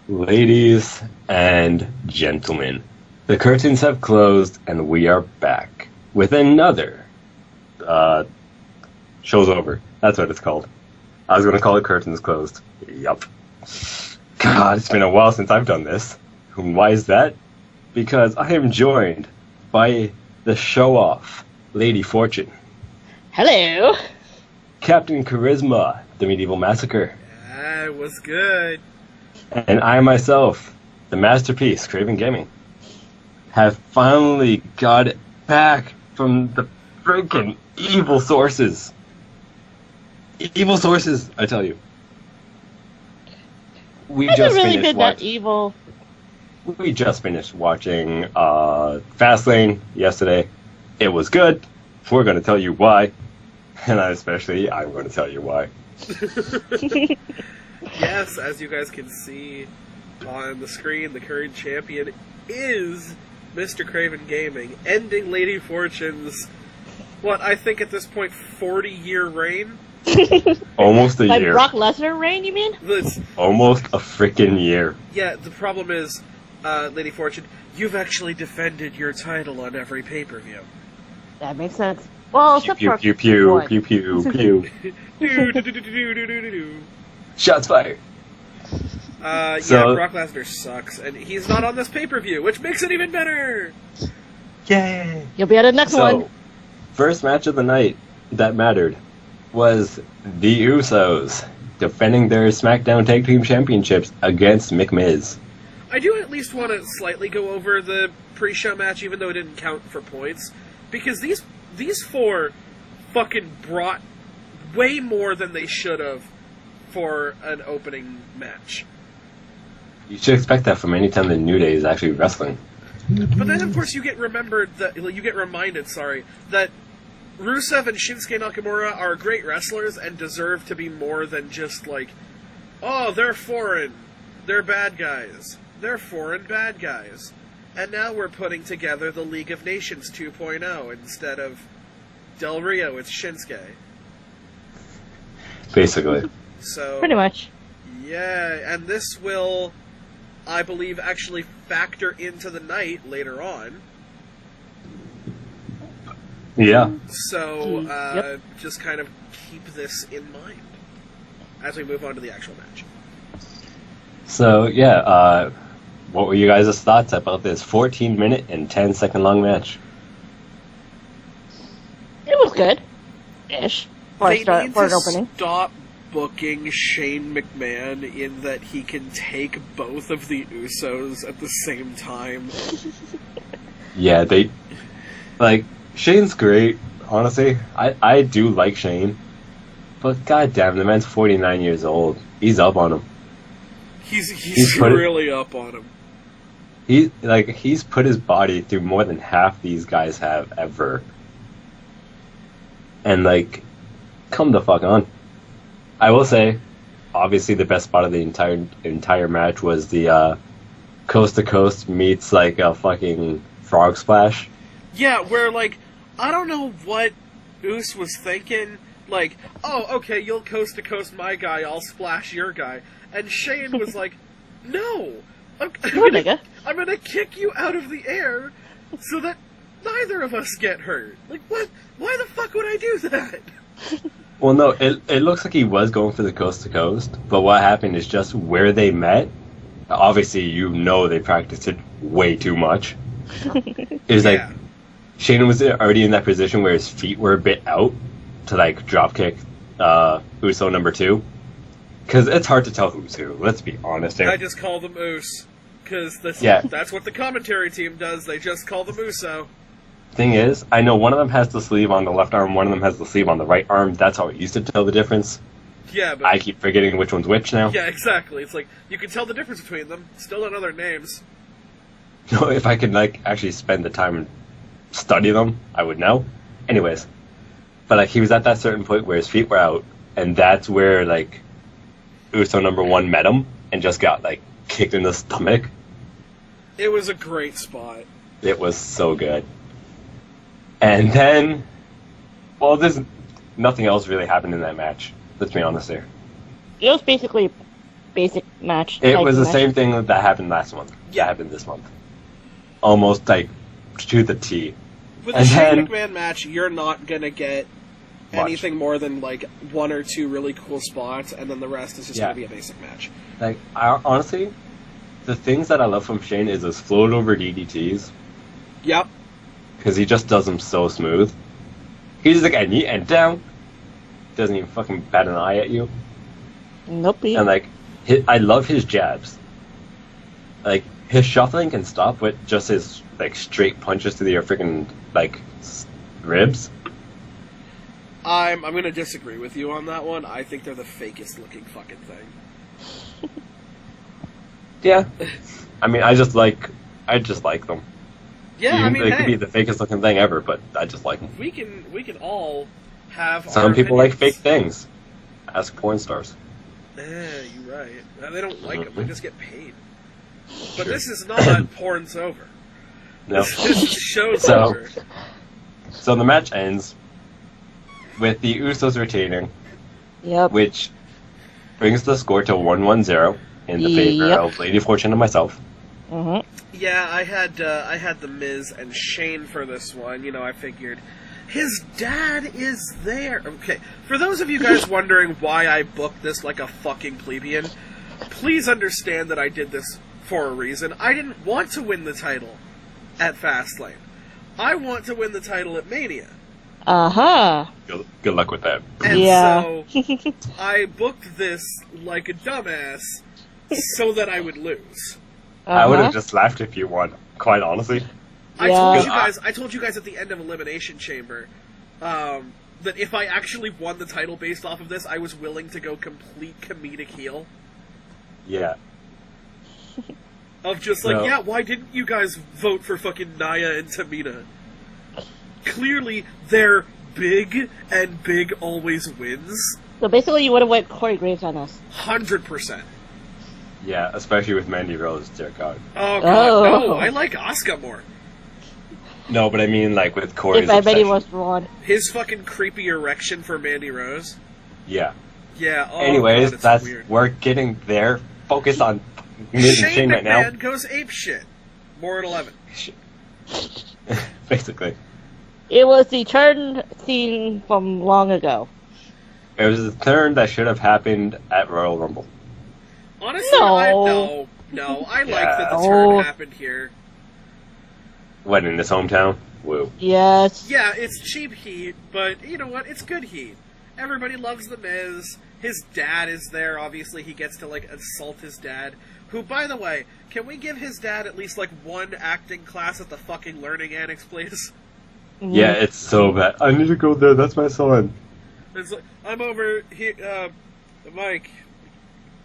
Ladies and gentlemen, the curtains have closed and we are back with another show's over. That's what it's called. I was going to call it curtains closed. Yup. God, it's been a while since I've done this. And why is that? Because I am joined by the show-off, Lady Fortune. Hello. Captain Charisma, the Medieval Massacre. Yeah, it was good. And I myself, the masterpiece, Craven Gaming, have finally got it back from the freaking evil sources. Evil sources, I tell you. We Hasn't just really finished been that evil. We just finished watching Fastlane yesterday. It was good. We're going to tell you why. And I'm going to tell you why. Yes, as you guys can see on the screen, the current champion is Mr. Craven Gaming, ending Lady Fortune's, I think at this point, 40-year reign? Almost a Like year. Brock Lesnar reign, you mean? Almost a freaking year. Yeah, the problem is, Lady Fortune, you've actually defended your title on every pay-per-view. That makes sense. Well, Pew, except pew, for pew, pew, one. pew, pew, pew. Shots fired. Yeah, So- Brock Lesnar sucks, and he's not on this pay-per-view, which makes it even better! Yay! You'll be at the next one. First match of the night that mattered was the Usos defending their SmackDown Tag Team Championships against McMiz. I do at least want to slightly go over the pre-show match, even though it didn't count for points, because these four fucking brought way more than they should have for an opening match. You should expect that from any time the New Day is actually wrestling. But then, of course, you get reminded, that Rusev and Shinsuke Nakamura are great wrestlers and deserve to be more than just like, oh, they're foreign, they're bad guys, they're foreign bad guys. And now we're putting together the League of Nations 2.0 instead of Del Rio, it's Shinsuke. Basically. So Pretty much. yeah, and this will, I believe, actually factor into the night later on. Yeah. So, Yep. just kind of keep this in mind as we move on to the actual match. So, yeah, what were you guys' thoughts about this 14-minute and 10-second long match? It was good. Ish. For They need an to opening. stop booking Shane McMahon in that he can take both of the Usos at the same time. Yeah, Shane's great, honestly. I do like Shane. But goddamn, the man's 49 years old. He's up on him. He's really up on him. He's put his body through more than half these guys have ever. And come the fuck on. I will say, obviously the best spot of the entire match was the coast to coast meets a fucking frog splash. Yeah, where, I don't know what Oos was thinking. Oh, okay, you'll coast to coast my guy, I'll splash your guy. And Shane was like, no! I'm gonna kick you out of the air so that neither of us get hurt. What? Why the fuck would I do that? Well, no, it looks like he was going for the coast to coast, but what happened is just where they met. Obviously, they practiced it way too much. It was Yeah. Shane was already in that position where his feet were a bit out to drop kick Uso number 2. Because it's hard to tell who's who. Let's be honest here. I just call them Oos. Because Yeah. that's what the commentary team does, they just call them Uso. Thing is, I know one of them has the sleeve on the left arm, one of them has the sleeve on the right arm. That's how it used to tell the difference. Yeah, but... I keep forgetting which one's which now. Yeah, exactly. It's you can tell the difference between them. Still don't know their names. If I could actually spend the time and study them, I would know. Anyways, but he was at that certain point where his feet were out, and that's where Uso number 1 met him and just got kicked in the stomach. It was a great spot. It was so good. And then, nothing else really happened in that match. Let's be honest here. It was basically basic match. It tag was team the match. same thing that happened last month. Yeah. That happened this month. Almost like to the T. With a And Shane then- McMahon match, you're not gonna get Much. anything more than like one or two really cool spots, and then the rest is just Yeah. gonna be a basic match. Like, honestly, the things that I love from Shane is his float over DDTs, Yep. because he just does them so smooth. He's just like, and knee and down. Doesn't even fucking bat an eye at you. Nope. And like, I love his jabs. Like, his shuffling can stop with just his like straight punches to your freaking like ribs. I'm gonna disagree with you on that one. I think they're the fakest looking fucking thing. Yeah. I mean, I just like them. Yeah, I mean, they could be hey, the fakest looking thing ever, but I just like them. we can all have. Some our people like opinions. fake things. Ask porn stars. You're right. They don't like them. They just get paid. But Sure. this is not porn's over. No. This show's So- over. So the match ends with the Usos retaining, Yep. which brings the score to 1-1-0 in the favor Yep. of Lady Fortune and myself. hmm Yeah, I had the Miz and Shane for this one. You know, I figured his dad is there. Okay, for those of you guys wondering why I booked this like a fucking plebeian, please understand that I did this for a reason. I didn't want to win the title at Fastlane. I want to win the title at Mania. Uh-huh. Good luck with that. And Yeah. so I booked this like a dumbass so that I would lose. I would Uh-huh. have just laughed if you won, quite honestly. I Yeah. told you guys at the end of Elimination Chamber that if I actually won the title based off of this, I was willing to go complete comedic heel. Yeah. Of just like, No. yeah, why didn't you guys vote for fucking Nia and Tamina? Clearly, they're big, and big always wins. So basically, you would have went Corey Graves on us. 100%. Yeah, especially with Mandy Rose, dear God. Oh god, Oh. no, I like Asuka more. No, but I mean, like, with Corey's If anybody obsession. was wrong. His fucking creepy erection for Mandy Rose. Yeah. Yeah, oh Anyways, god, it's that's weird. we're getting there. Focus on Miz and Shane Shane right now. McMahon goes apeshit. More at 11. Basically. It was the turn scene from long ago. It was a turn that should have happened at Royal Rumble. Honestly, No. I like Yeah. that the Oh. turn happened here. What, in his hometown? Woo. Yes. Yeah, it's cheap heat, but you know what? It's good heat. Everybody loves The Miz. His dad is there. Obviously, he gets to, like, assault his dad. Who, by the way, can we give his dad at least, like, one acting class at the fucking learning annex, please? Mhm. Yeah, it's so bad. I need to go there. That's my son. It's like, I'm over here, Mike.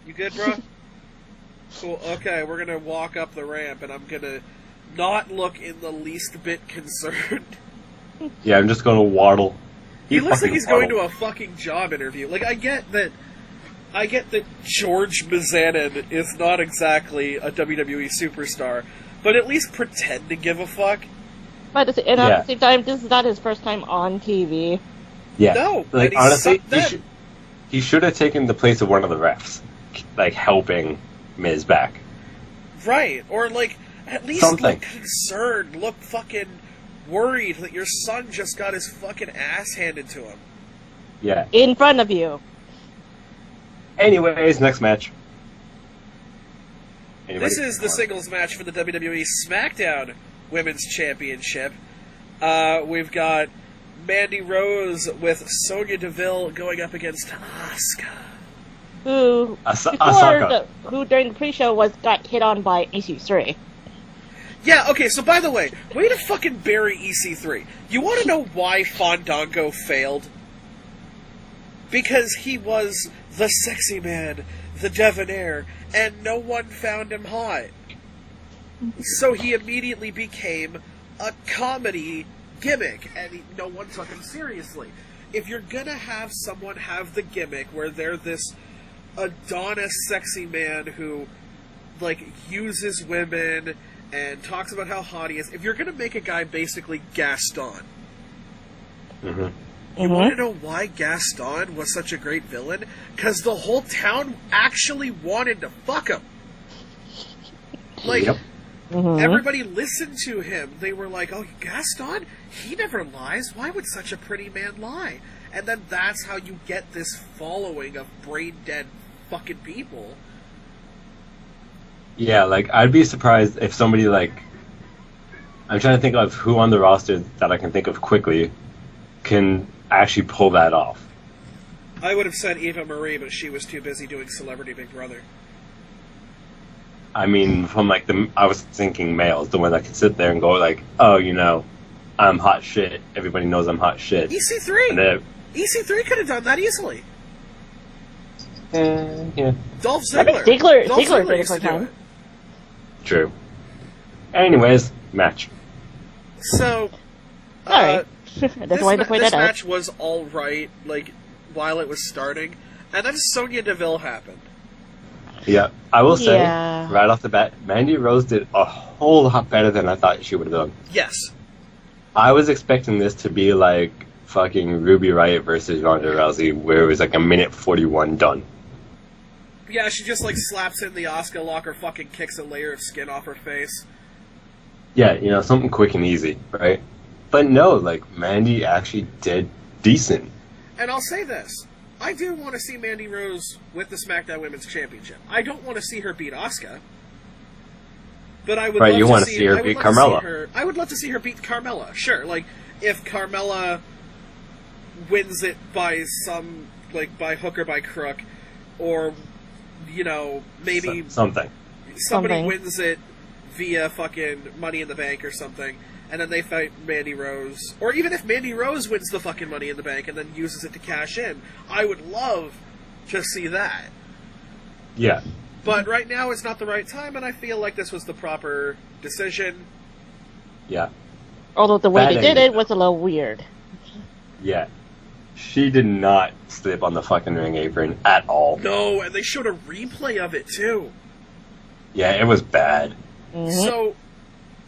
You good, bro? Cool. Okay, we're gonna walk up the ramp, and I'm gonna not look in the least bit concerned. Yeah, I'm just gonna waddle. He looks like fucking he's going to waddle. a fucking job interview. Like, I get that George Mizanin is not exactly a WWE superstar, but at least pretend to give a fuck. But at the Yeah. same time, this is not his first time on TV. Yeah. No, Like, and he honestly, sucked then. he should have taken the place of one of the refs. Like, helping Miz back. Right, or like, at least Something. look concerned, look fucking worried that your son just got his fucking ass handed to him. Yeah. In front of you. Anyways, next match. Anybody? This is the singles match for the WWE SmackDown Women's Championship. We've got Mandy Rose with Sonya Deville going up against Asuka. Who, Asaka. who during the pre-show got hit on by EC3. Yeah, okay, so by the way, way to fucking bury EC3. You want to know why Fandango failed? Because he was the sexy man, the debonair, and no one found him hot. So he immediately became a comedy gimmick, and no one took him seriously. If you're gonna have someone have the gimmick where they're this Adonis sexy man who, like, uses women and talks about how hot he is, if you're gonna make a guy basically Gaston, Mm-hmm. You want to know why Gaston was such a great villain? Because the whole town actually wanted to fuck him. Like, everybody listened to him. They were like, oh, Gaston? He never lies. Why would such a pretty man lie? And then that's how you get this following of brain-dead fucking people. Yeah, like, I'd be surprised if somebody, like... I'm trying to think of who on the roster that I can think of quickly can actually pull that off. I would have said Eva Marie, but she was too busy doing Celebrity Big Brother. I mean, from, like, I was thinking males, the one that can sit there and go, like, oh, you know, I'm hot shit. Everybody knows I'm hot shit. EC3! And then, EC3 could have done that easily. yeah. Dolph Ziggler. Ziggler Ziggler did it used for to do time. it. True. Anyways, match. So, Alright. That's why to point this that out. match was alright, like, while it was starting, and then Sonya Deville happened. Yeah, I will say, Yeah. right off the bat, Mandy Rose did a whole lot better than I thought she would have done. Yes. I was expecting this to be like fucking Ruby Riott versus Ronda Rousey, where it was like a minute 41 done. Yeah, she just, like, slaps in the Asuka lock or fucking kicks a layer of skin off her face. Yeah, you know, something quick and easy, right? But no, like, Mandy actually did decent. And I'll say this. I do want to see Mandy Rose with the SmackDown Women's Championship. I don't want to see her beat Asuka. But I would Right, love you to wanna see see her I would beat love to see Carmella. her- I would love to see her beat Carmella. Sure, like, if Carmella wins it by some, like, by hook or by crook, or, you know, maybe Something. somebody Something. wins it via fucking Money in the Bank or something, and then they fight Mandy Rose. Or even if Mandy Rose wins the fucking Money in the Bank and then uses it to cash in, I would love to see that. Yeah. But right now is not the right time, and I feel like this was the proper decision. Yeah. Although the way Bad they did ending. it was a little weird. Yeah. She did not slip on the fucking ring apron at all. No, and they showed a replay of it too. Yeah, it was bad. So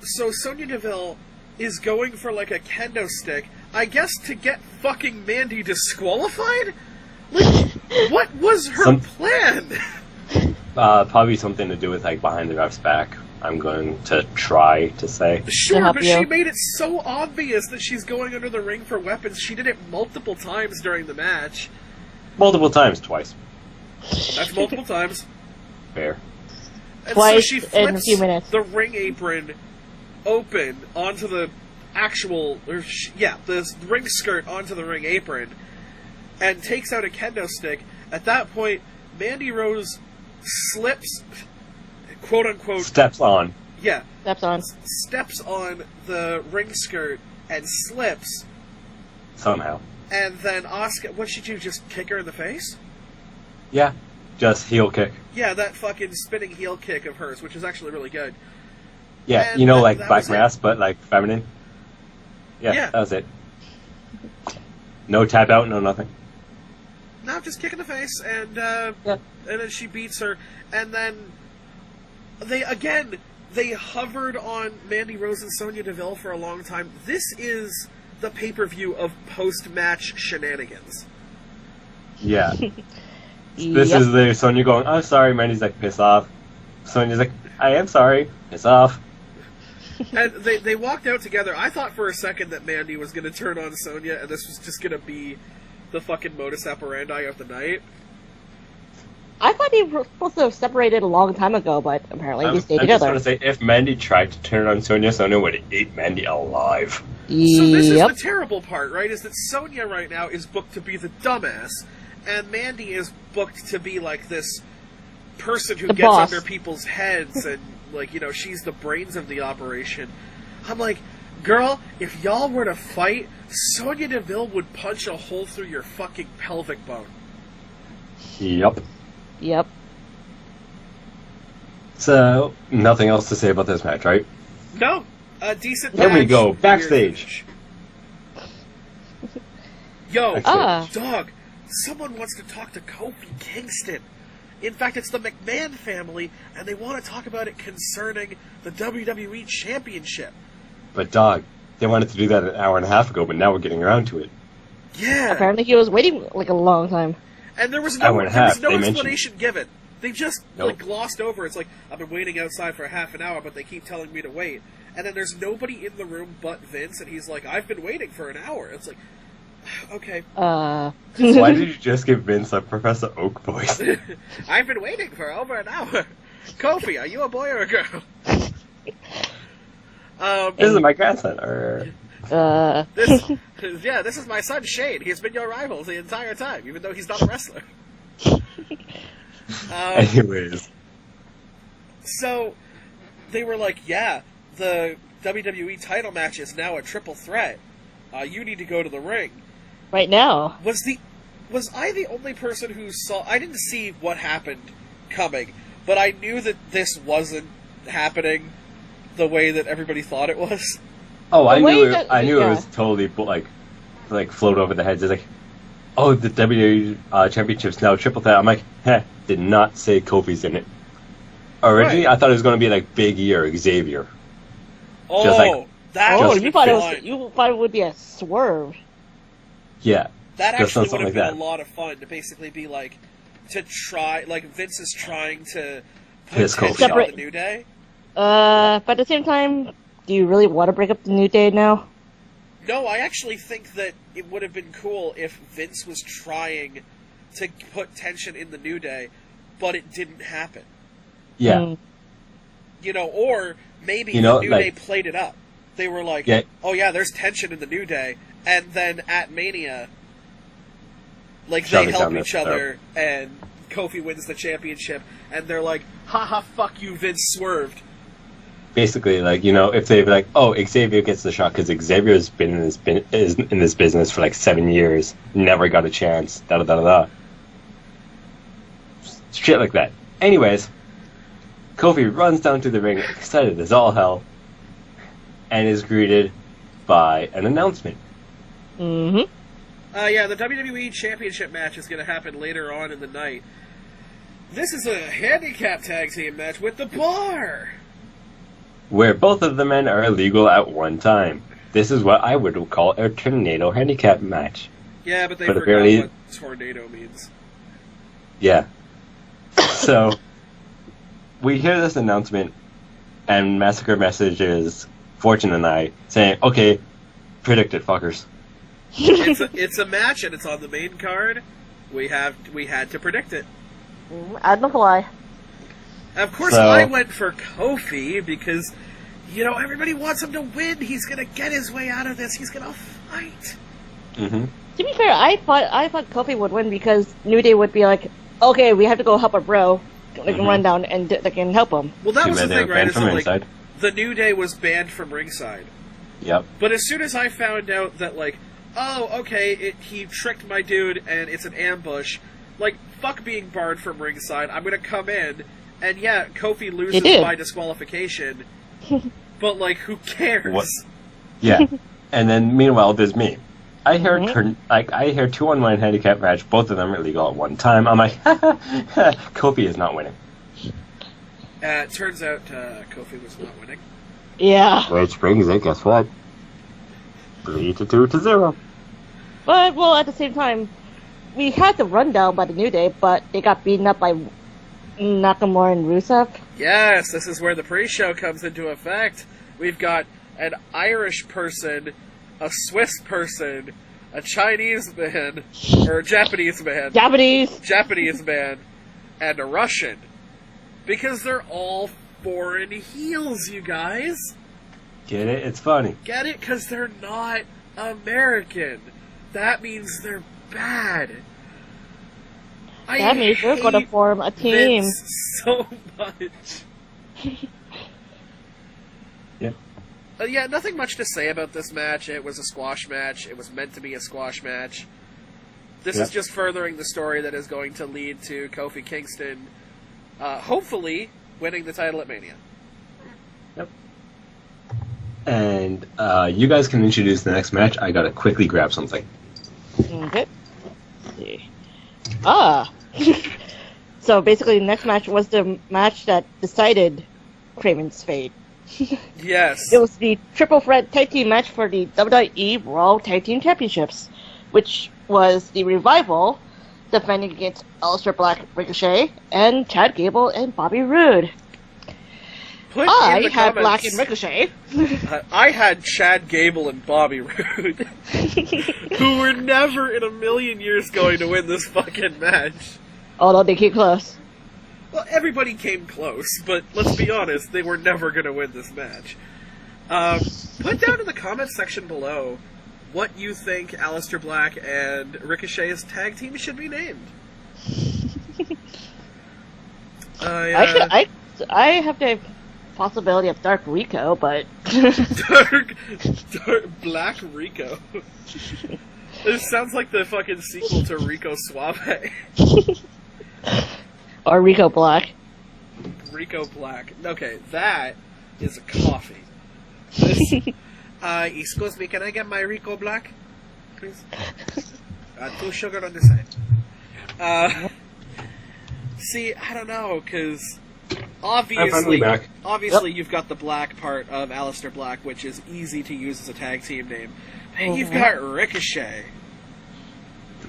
Sonya Deville is going for like a kendo stick, I guess to get fucking Mandy disqualified? Like, what was her plan? Probably something to do with, like, behind the ref's back. I'm going to try to say. Sure, help but you. she made it so obvious that she's going under the ring for weapons. She did it multiple times during the match. Multiple times, twice. That's multiple times. Fair. And Twice so she in a flips few minutes. the ring apron open onto the actual, the ring skirt onto the ring apron, and takes out a kendo stick. At that point, Mandy Rose slips, quote unquote, Steps on. yeah, Steps on. steps on the ring skirt and slips, Somehow. and then Asuka, what'd she do, just kick her in the face? Yeah. Just heel kick. Yeah, that fucking spinning heel kick of hers, which is actually really good. Yeah, And you know, that- like that Black was it. Mass, but, like, feminine. Yeah, that was it. No tap out, no nothing. No, just kick in the face, and then she beats her, and then they hovered on Mandy Rose and Sonya Deville for a long time. This is the pay-per-view of post-match shenanigans. Yeah. This is the Sonya going, I'm sorry, Mandy's like, piss off. Sonya's like, I am sorry, piss off. And they walked out together. I thought for a second that Mandy was going to turn on Sonya, and this was just going to be the fucking modus operandi of the night. I thought they were supposed to have separated a long time ago, but apparently they stayed I'm just together. going to say, if Mandy tried to turn on Sonya, Sonya would have ate Mandy alive. So this is Yep. the terrible part, right? Is that Sonya right now is booked to be the dumbass, and Mandy is booked to be like this person who The gets boss. under people's heads, and like, you know, she's the brains of the operation. I'm like, girl, if y'all were to fight, Sonya Deville would punch a hole through your fucking pelvic bone. Yep. Yep. So, nothing else to say about this match, right? No, a decent Then we match, go weird backstage. finish. Yo, Ah. dog, someone wants to talk to Kofi Kingston. In fact, it's the McMahon family, and they want to talk about it concerning the WWE Championship. But, dog, they wanted to do that an hour and a half ago, but now we're getting around to it. Yeah. Apparently he was waiting like a long time. And there was Hour no, and a there was half, no they mentioned. explanation given. They just Nope. like glossed over. It's like, I've been waiting outside for half an hour, but they keep telling me to wait. And then there's nobody in the room but Vince, and he's like, I've been waiting for an hour. It's like, okay. Why did you just give Vince a Professor Oak voice? I've been waiting for over an hour. Kofi, are you a boy or a girl? This is my grandson. This is my son Shane. He's been your rival the entire time, even though he's not a wrestler. Anyways. So, they were like, yeah, the WWE title match is now a triple threat. You need to go to the ring. Right now. Was I the only person who saw... I didn't see what happened coming, but I knew that this wasn't happening the way that everybody thought it was. Oh, I knew that- it was totally like float over the heads. It's like, oh, the WWE Championship's now triple threat. I'm like, did not say Kofi's in it. Originally, Right. I thought it was going to be like Big E or Xavier. Oh, Just like- that Oh, would you thought fun. you thought it would be a swerve. Yeah. That Just actually would something have like been that. a lot of fun to basically be like, to try, like Vince is trying to put Piss tension Kofi on off. the New Day. But at the same time, do you really want to break up the New Day now? No, I actually think that it would have been cool if Vince was trying to put tension in the New Day, but it didn't happen. Yeah. Mm. You know, or maybe You know, the New like- Day played it up. They were like, Yeah. oh yeah, there's tension in the New Day, and then at Mania, like, Shove they it help down each their other, and Kofi wins the championship, and they're like, haha, fuck you, Vince swerved. Basically, like, you know, if they'd be like, oh, Xavier gets the shot because Xavier's been in this business for like 7 years, never got a chance, da-da-da-da-da. Shit like that. Anyways, Kofi runs down to the ring, excited as all hell, and is greeted by an announcement. Mm-hmm. Yeah, the WWE Championship match is going to happen later on in the night. This is a handicap tag team match with the Bar! Where both of the men are illegal at one time. This is what I would call a tornado handicap match. Yeah, but they But forgot apparently- what tornado means. Yeah. So, we hear this announcement, and Massacre messages Fortune and I, saying, okay, predict it, fuckers. It's a match, and it's on the main card. We had to predict it. I don't know why. Of course, So- I went for Kofi because, you know, everybody wants him to win. He's gonna get his way out of this. He's gonna fight. Mm-hmm. To be fair, I thought Kofi would win because New Day would be like, okay, we have to go help our bro. They can run down and they can help him. Well, that Too was the bad they thing, were right? banned Is from that, like, ringside. the New Day was banned from ringside. Yep. But as soon as I found out that, like, oh, okay, he tricked my dude and it's an ambush, like, fuck being barred from ringside, I'm gonna come in, and yeah, Kofi loses did. by disqualification, but, like, who cares? What? Yeah. And then, meanwhile, there's me. I hear Mhm. I hear 2-on-1 handicap match, both of them are illegal at one time. I'm like, Kofi is not winning. It turns out Kofi was not winning. Yeah. Which brings it, guess what? 3-2-0. But, well, at the same time, we had the rundown by the New Day, but they got beaten up by Nakamura and Rusev. Yes, this is where the pre-show comes into effect. We've got an Irish person, a Swiss person, a Chinese man, or a Japanese man, Japanese. man, and a Russian. Because they're all foreign heels, you guys. Get it? It's funny. Get it? Because they're not American. That means they're bad. That means they're going to form a team. Vince so much. Yep. Yeah, nothing much to say about this match. It was a squash match. It was meant to be a squash match. This Yep. is just furthering the story that is going to lead to Kofi Kingston, hopefully, winning the title at Mania. Yep. And you guys can introduce the next match. I gotta quickly grab something. Okay. Let's see. So basically, the next match was the match that decided Craven's fate. Yes. It was the triple threat tag team match for the WWE Raw Tag Team Championships, which was the Revival defending against Aleister Black, Ricochet, and Chad Gable and Bobby Roode. Put in I the had comments- Black and Ricochet. I had Chad Gable and Bobby Roode, who were never in a million years going to win this fucking match. Although they came close. Well, everybody came close, but let's be honest, they were never going to win this match. Put down in the comments section below what you think Aleister Black and Ricochet's tag team should be named. I have the possibility of Dark Rico, but Dark Black Rico. This sounds like the fucking sequel to Rico Suave. or Rico Black. Rico Black. Okay, that is a coffee. This, excuse me, can I get my Rico Black, please? 2 sugar on the side. See, I don't know, because obviously, back. you've got the Black part of Aleister Black, which is easy to use as a tag team name. And you've got Ricochet.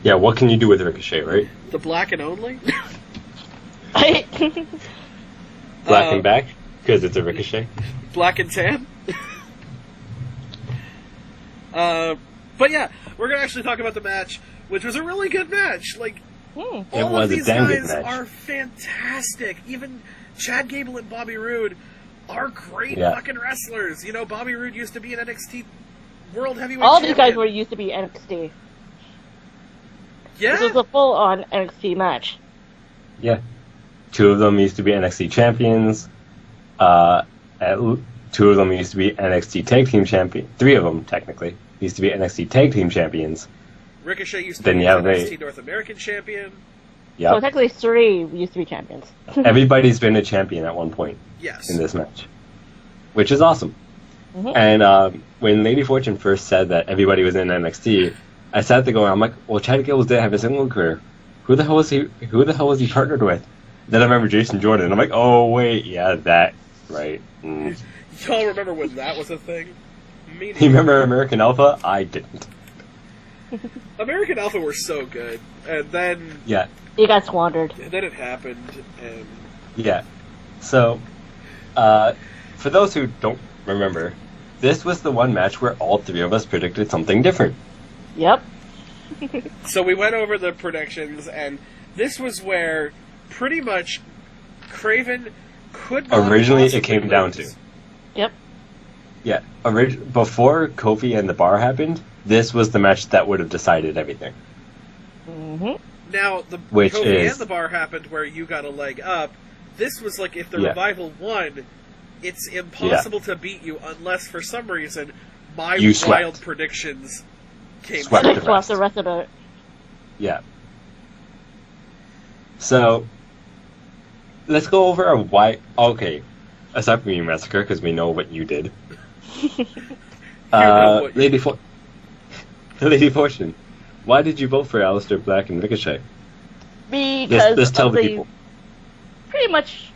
Yeah, what can you do with Ricochet, right? The Black and Only? Black and back? Because it's a Ricochet? Black and Tan? But yeah, we're going to actually talk about the match, which was a really good match. Like, all of these guys are fantastic. Even Chad Gable and Bobby Roode are great fucking wrestlers. You know, Bobby Roode used to be an NXT World Heavyweight All Champion. these guys were used to be NXT. Yeah? This was a full-on NXT match. Yeah. 2 of them used to be NXT champions. 2 of them used to be NXT Tag Team Champions. 3 of them, technically, used to be NXT Tag Team Champions. Ricochet used to Then be you have NXT North American Champion. Yep. So technically 3 used to be champions. Everybody's been a champion at one point Yes. in this match, which is awesome. Mhm. And when Lady Fortune first said that everybody was in NXT, I sat there going, I'm like, well, Chad Gable didn't have a single career. Who the hell was he partnered with? Then I remember Jason Jordan. I'm like, oh wait, yeah, that right. Y'all remember when that was a thing? Me You remember American Alpha? I didn't. American Alpha were so good, and then Yeah, You got squandered. it happened, and yeah. So, for those who don't remember, this was the one match where all 3 of us predicted something different. Yep. so we went over the predictions, and this was where pretty much Craven could not Originally, it possibly came down lose. to. Yep. Yeah, before Kofi and the Bar happened, this was the match that would have decided everything. Mm-hmm. Now, the Which Kofi is- and the Bar happened where you got a leg up. This was like if the Yeah. Revival won, it's impossible to beat you unless for some reason my You swept. wild predictions came Swept. true. the Plus rest. the rest of it. Yeah. So, let's go over why. Okay, aside from you, Massacre, because we know what you did. know what you Lady Fortune, why did you vote for Aleister Black and Ricochet? Because Let's tell of the people. pretty much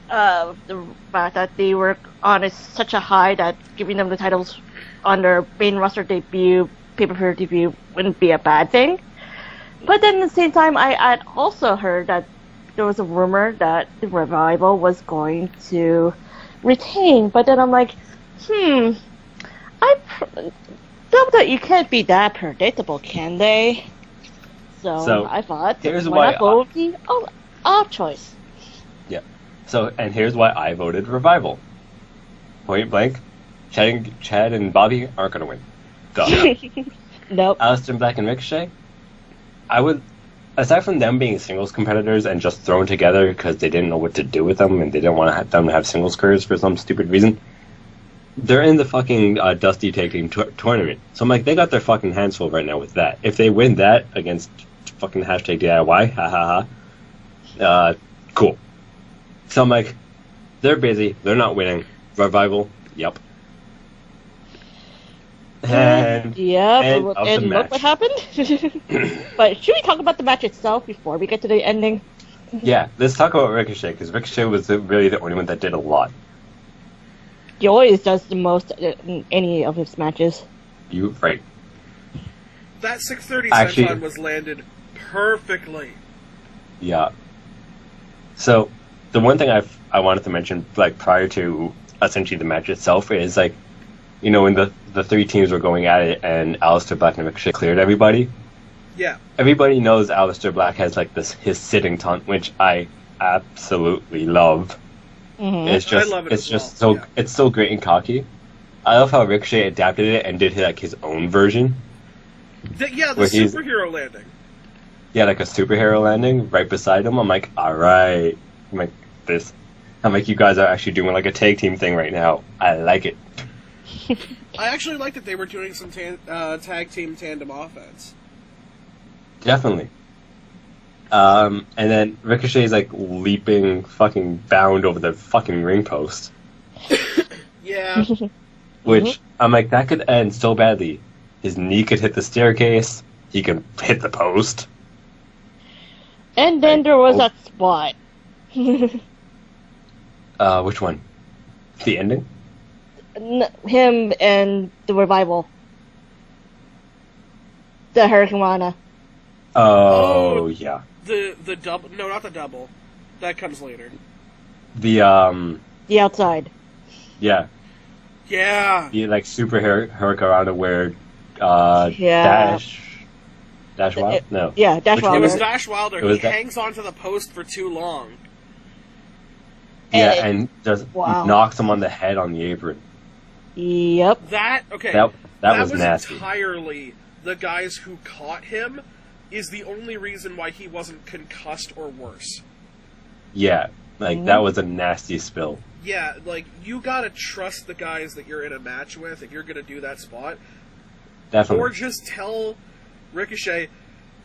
the fact that they were on such a high that giving them the titles on their main roster debut, pay-per-view debut wouldn't be a bad thing. But then at the same time, I had also heard that there was a rumor that the Revival was going to retain. But then I'm like, doubt that you can't be that predictable, can they? So I thought, here's why why not go with the odd choice? Yeah. So, and here's why I voted Revival. Point blank, Chad and Bobby aren't going to win. Duh. Nope. Aleister Black and Ricochet, I would, aside from them being singles competitors and just thrown together because they didn't know what to do with them and they didn't want them to have singles careers for some stupid reason, they're in the fucking Dusty Tag Team tournament. So I'm like, they got their fucking hands full right now with that. If they win that against fucking hashtag DIY, ha ha ha, cool. So I'm like, they're busy, they're not winning. Revival, yep. And end of the and look match. what happened. But should we talk about the match itself before we get to the ending? Yeah, let's talk about Ricochet, because Ricochet was really the only one that did a lot. He always does the most in any of his matches. You right. That 630 Actually- senton was landed perfectly. Yeah. So, the one thing I wanted to mention, like, prior to essentially the match itself is, like, you know, when the three teams were going at it and Aleister Black and Ricochet cleared everybody, Yeah. everybody knows Aleister Black has, like, his sitting taunt, which I absolutely love. Mhm. It's just, I love it it's as just well, so, yeah. it's so great and cocky. I love how Ricochet adapted it and did, like, his own version. The Where he's- superhero landing. Yeah, like a superhero landing right beside him. I'm like, alright. I'm like, you guys are actually doing like a tag team thing right now. I like it. I actually like that they were doing some tag team tandem offense. Definitely. And then Ricochet's like leaping fucking bound over the fucking ring post. Yeah. Which, I'm like, that could end so badly. His knee could hit the staircase. He could hit the post. And then there was that spot. Which one? The ending? Him and the revival. The Hurricane Rana. Oh, yeah. The double. No, not the double. That comes later. The, The outside. yeah. Yeah. The, like, super Hurricanrana where, Yeah. Dash Wild? No. Yeah, Dash Which It one was Wilder. Dash Wilder. It was He that- hangs onto the post for too long. Yeah, And- and just Wow. knocks him on the head on the apron. Yep. That okay. That was nasty. Entirely the guys who caught him is the only reason why he wasn't concussed or worse. Yeah, like that was a nasty spill. Yeah, like you gotta trust the guys that you're in a match with if you're gonna do that spot, Definitely. or just tell Ricochet,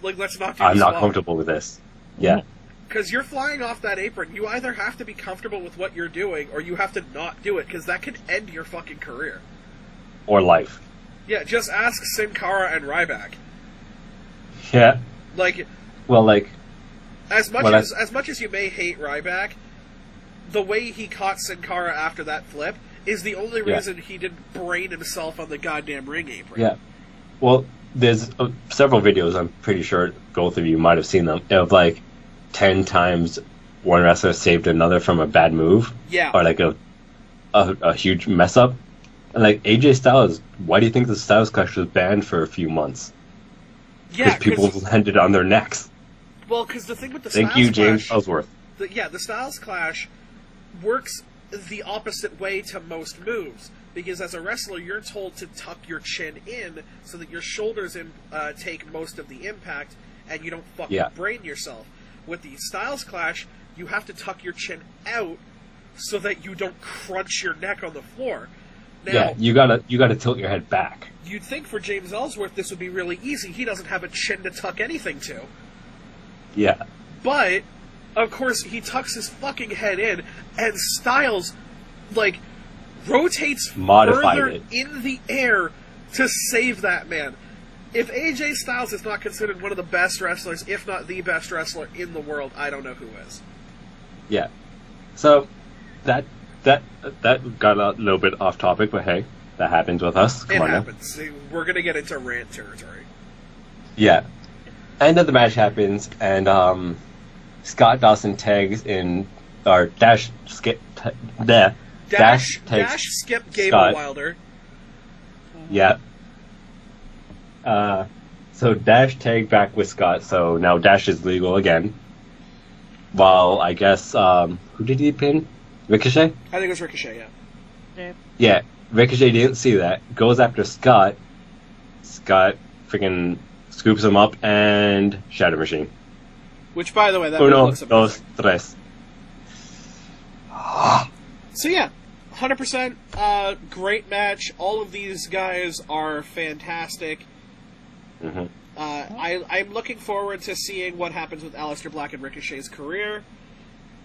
like, let's not do I'm the not spot. comfortable with this. Yeah. Because you're flying off that apron. You either have to be comfortable with what you're doing, or you have to not do it, because that could end your fucking career. Or life. Yeah, just ask Sin Cara and Ryback. Yeah. Like, Well, like, as much Well, as much as you may hate Ryback, the way he caught Sin Cara after that flip is the only Yeah. reason he didn't brain himself on the goddamn ring apron. yeah. Well, there's several videos, I'm pretty sure both of you might have seen them, of like 10 times one wrestler saved another from a bad move. Yeah. Or like a huge mess up. And like AJ Styles, why do you think the Styles Clash was banned for a few months? Yeah, Because people landed on their necks. well, because the thing with the Thank Styles you, James Clash, Ellsworth. the Styles Clash works the opposite way to most moves. Because as a wrestler, you're told to tuck your chin in so that your shoulders take most of the impact and you don't fucking Yeah. brain yourself. With the Styles Clash, you have to tuck your chin out so that you don't crunch your neck on the floor. Now, Yeah, you gotta tilt your head back. you'd think for James Ellsworth this would be really easy. He doesn't have a chin to tuck anything to. Yeah. But, of course, he tucks his fucking head in, and Styles, like, rotates Modified further it. in the air to save that man. If AJ Styles is not considered one of the best wrestlers, if not the best wrestler in the world, I don't know who is. Yeah. So that got a little bit off topic, but hey, that happens with us. Come It on now. happens. We're gonna get into rant territory. Yeah. End of the match happens, and Scott Dawson tags in, or Dash skip, Dash, takes Skip, Gable Scott. Wilder. Yeah. So Dash tagged back with Scott, so now Dash is legal again. While I guess who did he pin? Ricochet? I think it was Ricochet, yeah. Yeah, Ricochet didn't see that. Goes after Scott. Scott freaking scoops him up and Shadow Machine. Which, by the way, that move Uno, looks dos, amazing. tres. So yeah, 100% great match. All of these guys are fantastic. Mm-hmm. I'm looking forward to seeing what happens with Aleister Black and Ricochet's career.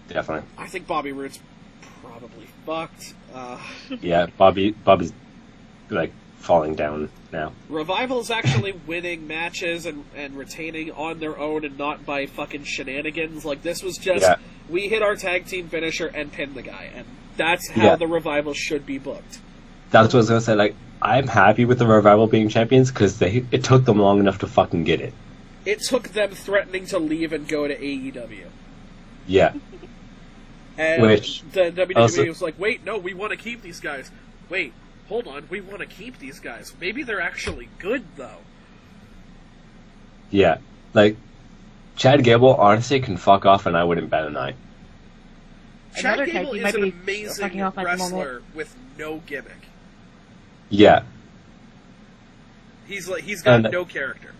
Definitely. I think Bobby Roode's probably fucked. Yeah, Bobby's like falling down now. Revival is actually winning matches and retaining on their own and not by fucking shenanigans. Like, this was just, Yeah. we hit our tag team finisher and pinned the guy. And that's how Yeah. the Revival should be booked. That's what I was gonna say. Like, I'm happy with the Revival being champions because it took them long enough to fucking get it. It took them threatening to leave and go to AEW. Yeah. And Which the WWE also- was like, wait, no, we want to keep these guys. Wait, hold on, we want to keep these guys. Maybe they're actually good, though. Yeah. Like, Chad Gable honestly can fuck off and I wouldn't bat an eye. Chad Another Gable type, he is might an be amazing fucking off at the moment. wrestler with no gimmick. Yeah. He's got And- no character.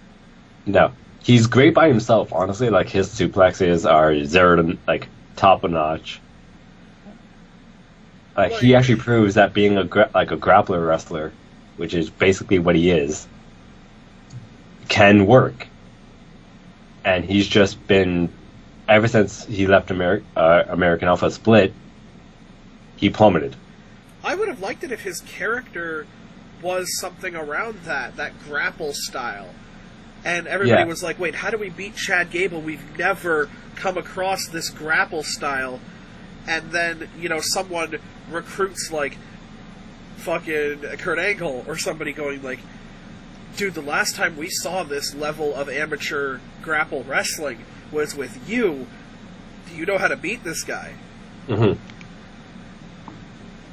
No. He's great by himself, honestly. Like, his suplexes are zero to, like, top of notch. He actually proves that being a grappler wrestler, which is basically what he is, can work. And he's just been, ever since he left American Alpha Split, he plummeted. I would have liked it if his character was something around that grapple style. And everybody Yeah. was like, wait, how do we beat Chad Gable? We've never come across this grapple style. And then, someone recruits, like, fucking Kurt Angle or somebody going, like, dude, the last time we saw this level of amateur grapple wrestling was with you. Do you know how to beat this guy? Mm-hmm.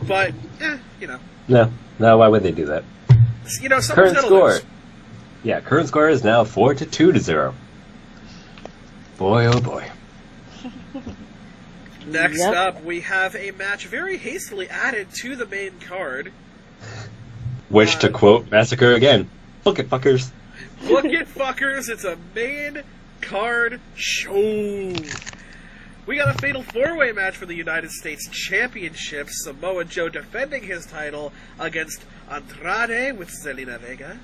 But, No, why would they do that? someone's Current gotta score. lose. Yeah, current score is now 4-2-0. Boy, oh boy. Next Yep. up, we have a match very hastily added to the main card. Which, to quote Massacre again, look at fuckers. Look at fuckers, it's a main card show. We got a fatal four-way match for the United States Championship. Samoa Joe defending his title against Andrade with Zelina Vega,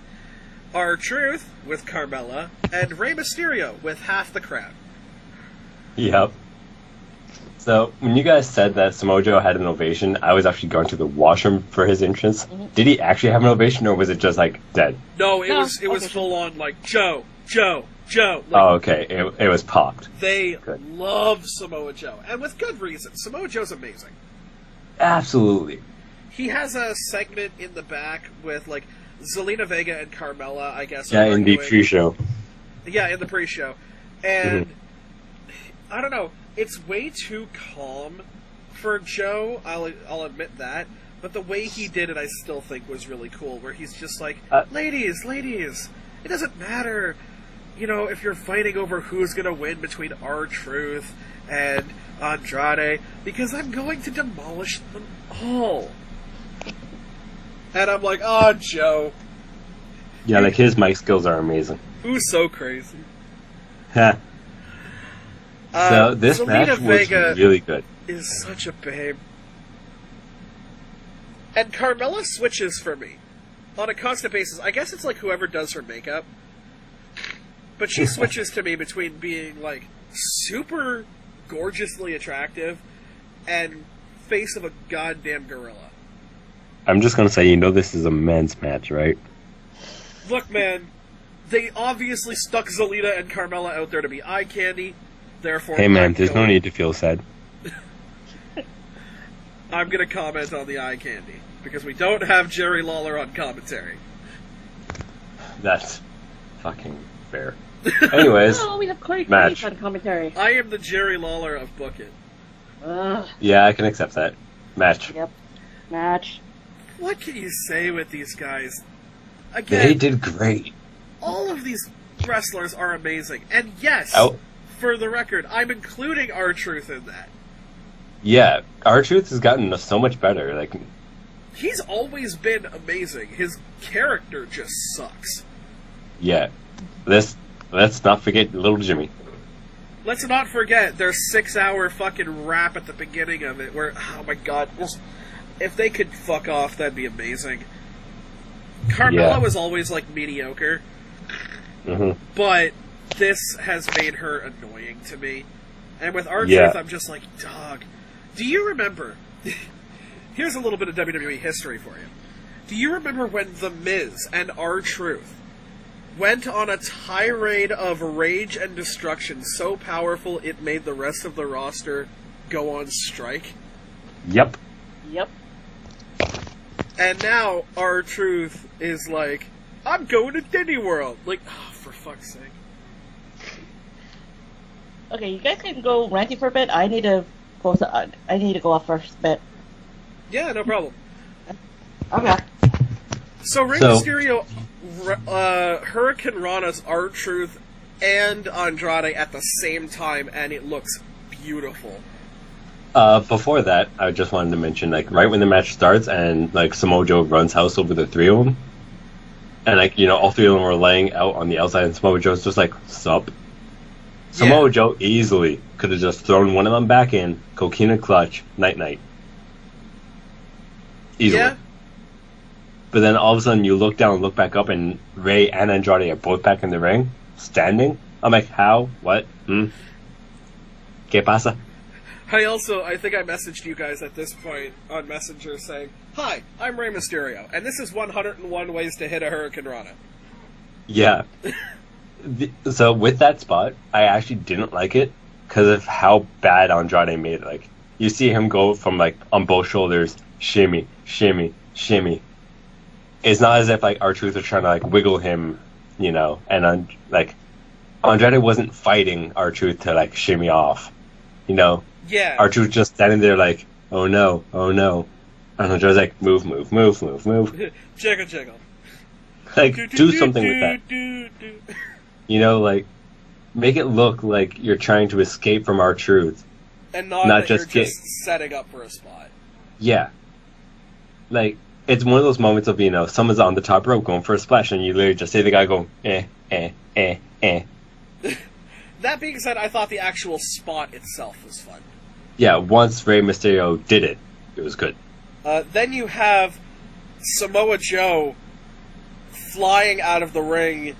R-Truth with Carmella, and Rey Mysterio with half the crowd. Yep. So, when you guys said that Samoa Joe had an ovation, I was actually going to the washroom for his entrance. Did he actually have an ovation, or was it just, like, dead? No, it No, was okay. full on, like, Joe. Like, Oh, okay. It was popped. they Good. love Samoa Joe, and with good reason. Samoa Joe's amazing. Absolutely. He has a segment in the back with, like, Zelina Vega and Carmella, I guess. Yeah, are in the arguing. pre-show. Yeah, in the pre-show. And, I don't know, it's way too calm for Joe, I'll admit that. But the way he did it, I still think was really cool, where he's just like, ladies, it doesn't matter, if you're fighting over who's going to win between R-Truth and Andrade, because I'm going to demolish them all. And I'm like, oh, Joe, Yeah, like, his mic skills are amazing. who's so crazy? Ha. So, this Zelina match was Vega really good. is such a babe. And Carmella switches for me on a constant basis. I guess it's like whoever does her makeup. But she switches to me between being like super gorgeously attractive and face of a goddamn gorilla. I'm just gonna say, this is a men's match, right? Look, man, they obviously stuck Zelina and Carmella out there to be eye candy. Therefore, Hey man, I'm there's no going- need to feel sad. I'm going to comment on the eye candy because we don't have Jerry Lawler on commentary. That's fucking fair. Anyways, Oh, we have Corey Match. Graves on commentary. I am the Jerry Lawler of Book It. Ugh. yeah, I can accept that. Match. Yep. Match. What can you say with these guys? They Again, did great. all of these wrestlers are amazing. And yes, Oh. for the record, I'm including R-Truth in that. Yeah, R-Truth has gotten so much better. Like, He's always been amazing. His character just sucks. yeah. Let's not forget Little Jimmy. Let's not forget their 6-hour fucking rap at the beginning of it where, oh my god, if they could fuck off, that'd be amazing. Carmella Yeah. was always, like, mediocre, Hmm. but this has made her annoying to me. And with R-Truth, Yeah. I'm just like, dog, do you remember... Here's a little bit of WWE history for you. Do you remember when The Miz and R-Truth went on a tirade of rage and destruction so powerful it made the rest of the roster go on strike? Yep. Yep. And now R-Truth is like, I'm going to Disney World. Like, oh, for fuck's sake. Okay, you guys can go ranting for a bit. I need to go off first a bit. Yeah, no problem. Okay. So Rey Mysterio, Hurricane Rana's R-Truth and Andrade at the same time, and it looks beautiful. Before that, I just wanted to mention, like, right when the match starts and, like, Samoa Joe runs house over the three of them, and, like, you know, all three of them were laying out on the outside, and Samoa Joe's just like, sup? Samoa Joe easily could have just thrown one of them back in, coquina clutch, night-night. Easily. Yeah. But then all of a sudden you look down and look back up, and Rey and Andrade are both back in the ring, standing. I'm like, how? What? ¿Qué pasa? I think I messaged you guys at this point on Messenger saying, "Hi, I'm Rey Mysterio, and this is 101 ways to hit a Hurricane Rana." Yeah. So with that spot, I actually didn't like it because of how bad Andrade made it. Like, you see him go from, like, on both shoulders, shimmy, shimmy, shimmy. It's not as if, like, R-Truth was trying to, like, wiggle him, you know, and, like, Andrade wasn't fighting R-Truth to, like, shimmy off, you know? Yeah. R-Truth just standing there like, oh no, oh no. And Andrade's like, move. Jiggle, jiggle. Like, do something with that. You know, like, make it look like you're trying to escape from R-Truth. And not just setting up for a spot. Yeah. Like, it's one of those moments of, you know, someone's on the top rope going for a splash, and you literally just see the guy go, eh. That being said, I thought the actual spot itself was fun. Yeah, once Rey Mysterio did it, it was good. Then you have Samoa Joe flying out of the ring,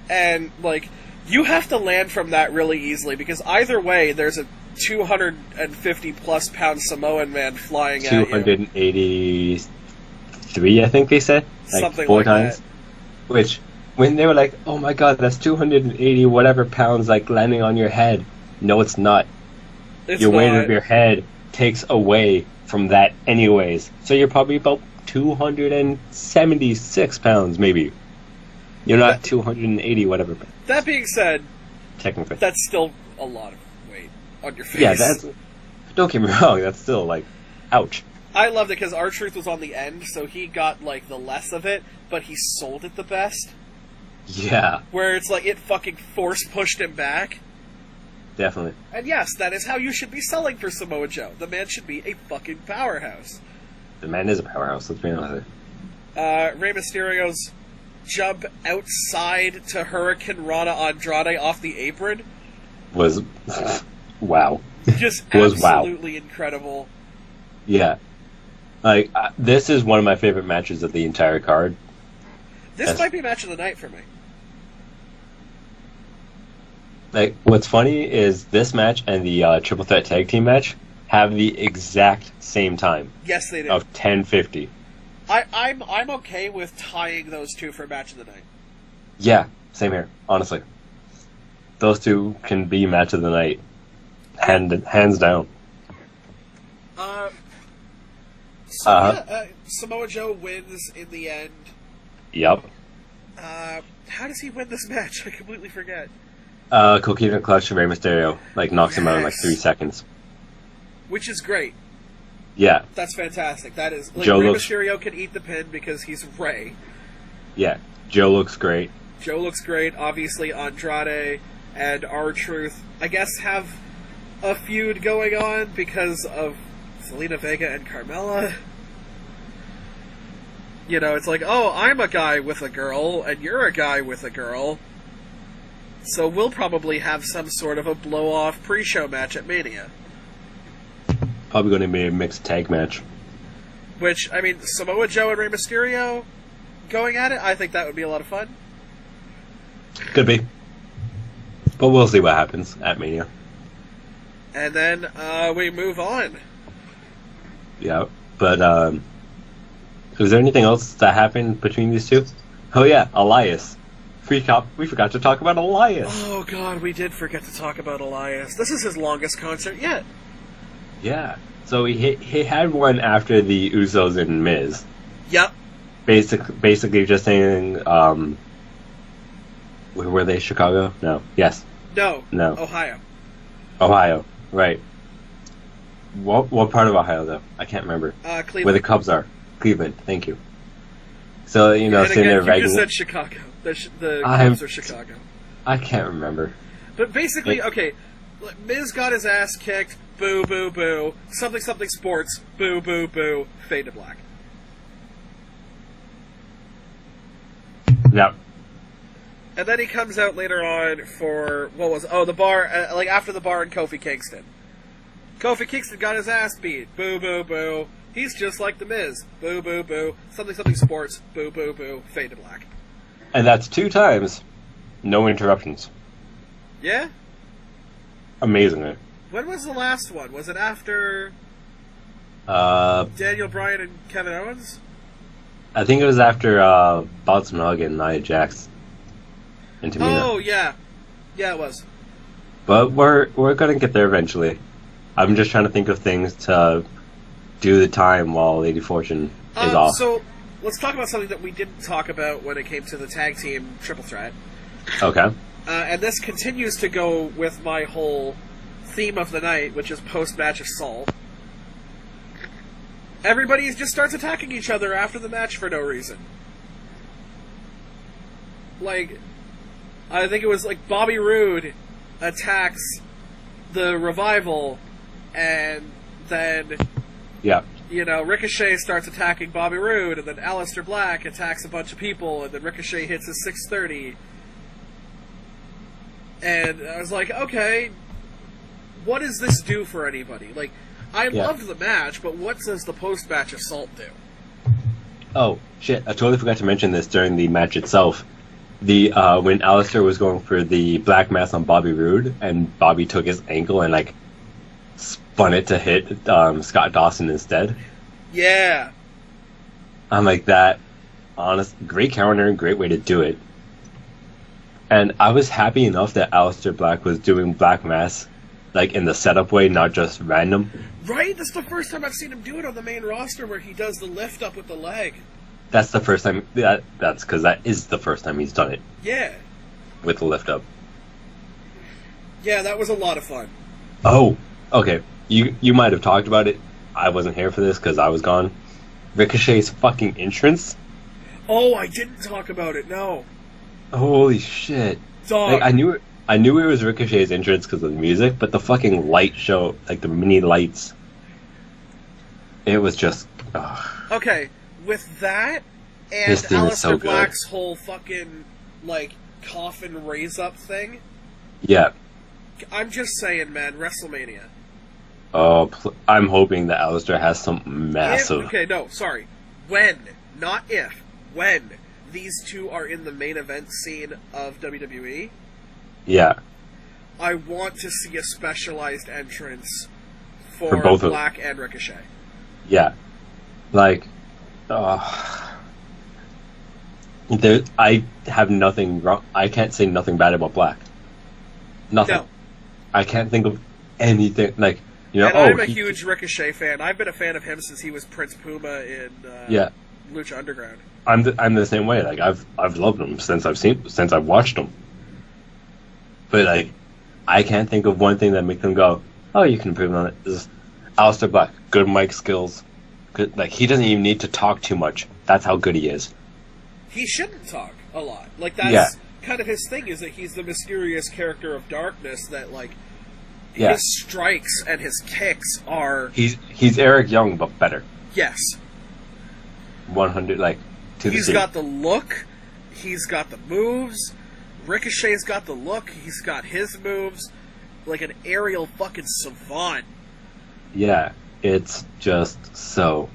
and, like, you have to land from that really easily, because either way, there's a 250-plus pound Samoan man flying at you. 283, I think they said. Like, something 4 like times. that. Which, when they were like, oh my god, that's 280 whatever pounds, like, landing on your head. No, it's not. Your weight of your head takes away from that anyways. So you're probably about 276 pounds, maybe. You're not 280 whatever pounds. That being said, technically, that's still a lot of weight on your face. Yeah, don't get me wrong, that's still, like, ouch. I loved it because R-Truth was on the end, so he got, like, the less of it, but he sold it the best. Yeah. Where it's like, it fucking force-pushed him back. Definitely. And yes, that is how you should be selling for Samoa Joe. The man should be a fucking powerhouse. The man is a powerhouse, let's be honest with you. Rey Mysterio's jump outside to Hurricane Rana Andrade off the apron was wow. Just absolutely incredible. Yeah. Like, this is one of my favorite matches of the entire card. This might be match of the night for me. Like, what's funny is this match and the Triple Threat Tag Team match have the exact same time. Yes, they do. Of 10:50. I'm okay with tying those two for match of the night. Yeah, same here, honestly. Those two can be match of the night. Hands down. Samoa Joe wins in the end. Yep. How does he win this match? I completely forget. Coquina clutch to Rey Mysterio. Like, knocks him out in, like, 3 seconds. Which is great. Yeah. That's fantastic. That is... Like, Rey Mysterio can eat the pin because he's Rey. Yeah. Joe looks great. Joe looks great. Obviously, Andrade and R-Truth, I guess, have a feud going on because of Zelina Vega and Carmella. You know, it's like, oh, I'm a guy with a girl, and you're a guy with a girl. So we'll probably have some sort of a blow-off pre-show match at Mania. Probably going to be a mixed tag match. Which, I mean, Samoa Joe and Rey Mysterio going at it, I think that would be a lot of fun. Could be. But we'll see what happens at Mania. And then we move on. Yeah, but is there anything else that happened between these two? Oh yeah, Elias. We forgot to talk about Elias. Oh god, we did forget to talk about Elias. This is his longest concert yet. Yeah. So he had one after the Usos and Miz. Yep. Basically just saying, where were they? Chicago? No. Yes. No. No. Ohio. Right. What part of Ohio though? I can't remember. Cleveland. Where the Cubs are. Cleveland. Thank you. So and sitting again, there you just said Chicago. The Cubs are Chicago. I can't remember. But basically, okay, Miz got his ass kicked. Boo, boo, boo. Something, something sports. Boo, boo, boo. Fade to black. Yeah. And then he comes out later on for, the bar, after the bar in Kofi Kingston. Kofi Kingston got his ass beat. Boo, boo, boo. He's just like The Miz. Boo, boo, boo. Something, something sports. Boo, boo, boo. Fade to black. And that's 2 times. No interruptions. Yeah? Amazingly. When was the last one? Was it after Daniel Bryan and Kevin Owens? I think it was after Bots Mug and Nia Jax and Tamina. Oh, yeah. Yeah, it was. But we're gonna get there eventually. I'm just trying to think of things to do the time while Lady Fortune is off. So, let's talk about something that we didn't talk about when it came to the tag team triple threat. Okay. And this continues to go with my whole theme of the night, which is post-match assault. Everybody just starts attacking each other after the match for no reason. Like, I think it was like Bobby Roode attacks the Revival, and then, Ricochet starts attacking Bobby Roode, and then Aleister Black attacks a bunch of people, and then Ricochet hits his 630. And I was like, okay, what does this do for anybody? Like, I loved the match, but what does the post-match assault do? Oh, shit, I totally forgot to mention this during the match itself. When Aleister was going for the Black Mass on Bobby Roode, and Bobby took his ankle and, spun it to hit Scott Dawson instead. Yeah. I'm like, that, great counter, great way to do it. And I was happy enough that Aleister Black was doing Black Mass, in the setup way, not just random. Right? That's the first time I've seen him do it on the main roster where he does the lift up with the leg. That's the first time, that's because that is the first time he's done it. Yeah. With the lift up. Yeah, that was a lot of fun. Oh, okay. You might have talked about it. I wasn't here for this because I was gone. Ricochet's fucking entrance. Oh, I didn't talk about it, no. Holy shit. Dog. I knew it was Ricochet's entrance because of the music, but the fucking light show, the mini lights, it was just... Okay, with that, and this thing is so Aleister Black's whole fucking, coffin raise-up thing... Yeah. I'm just saying, man, WrestleMania. Oh, I'm hoping that Aleister has something massive. When, not if, when these two are in the main event scene of WWE, yeah, I want to see a specialized entrance for both Black and Ricochet. Yeah, I have nothing wrong. I can't say nothing bad about Black. Nothing. No. I can't think of anything And I'm a huge Ricochet fan. I've been a fan of him since he was Prince Puma in Lucha Underground. I'm the same way. I've loved him since I've watched him. But I can't think of one thing that makes them go, oh, you can improve on it. Is Aleister Black, good mic skills. Good, he doesn't even need to talk too much. That's how good he is. He shouldn't talk a lot. That's kind of his thing, is that he's the mysterious character of darkness that his strikes and his kicks are... He's Eric Young, but better. Yes. 100, He's got the look. He's got the moves. Ricochet's got the look. He's got his moves. Like an aerial fucking savant. Yeah, it's just so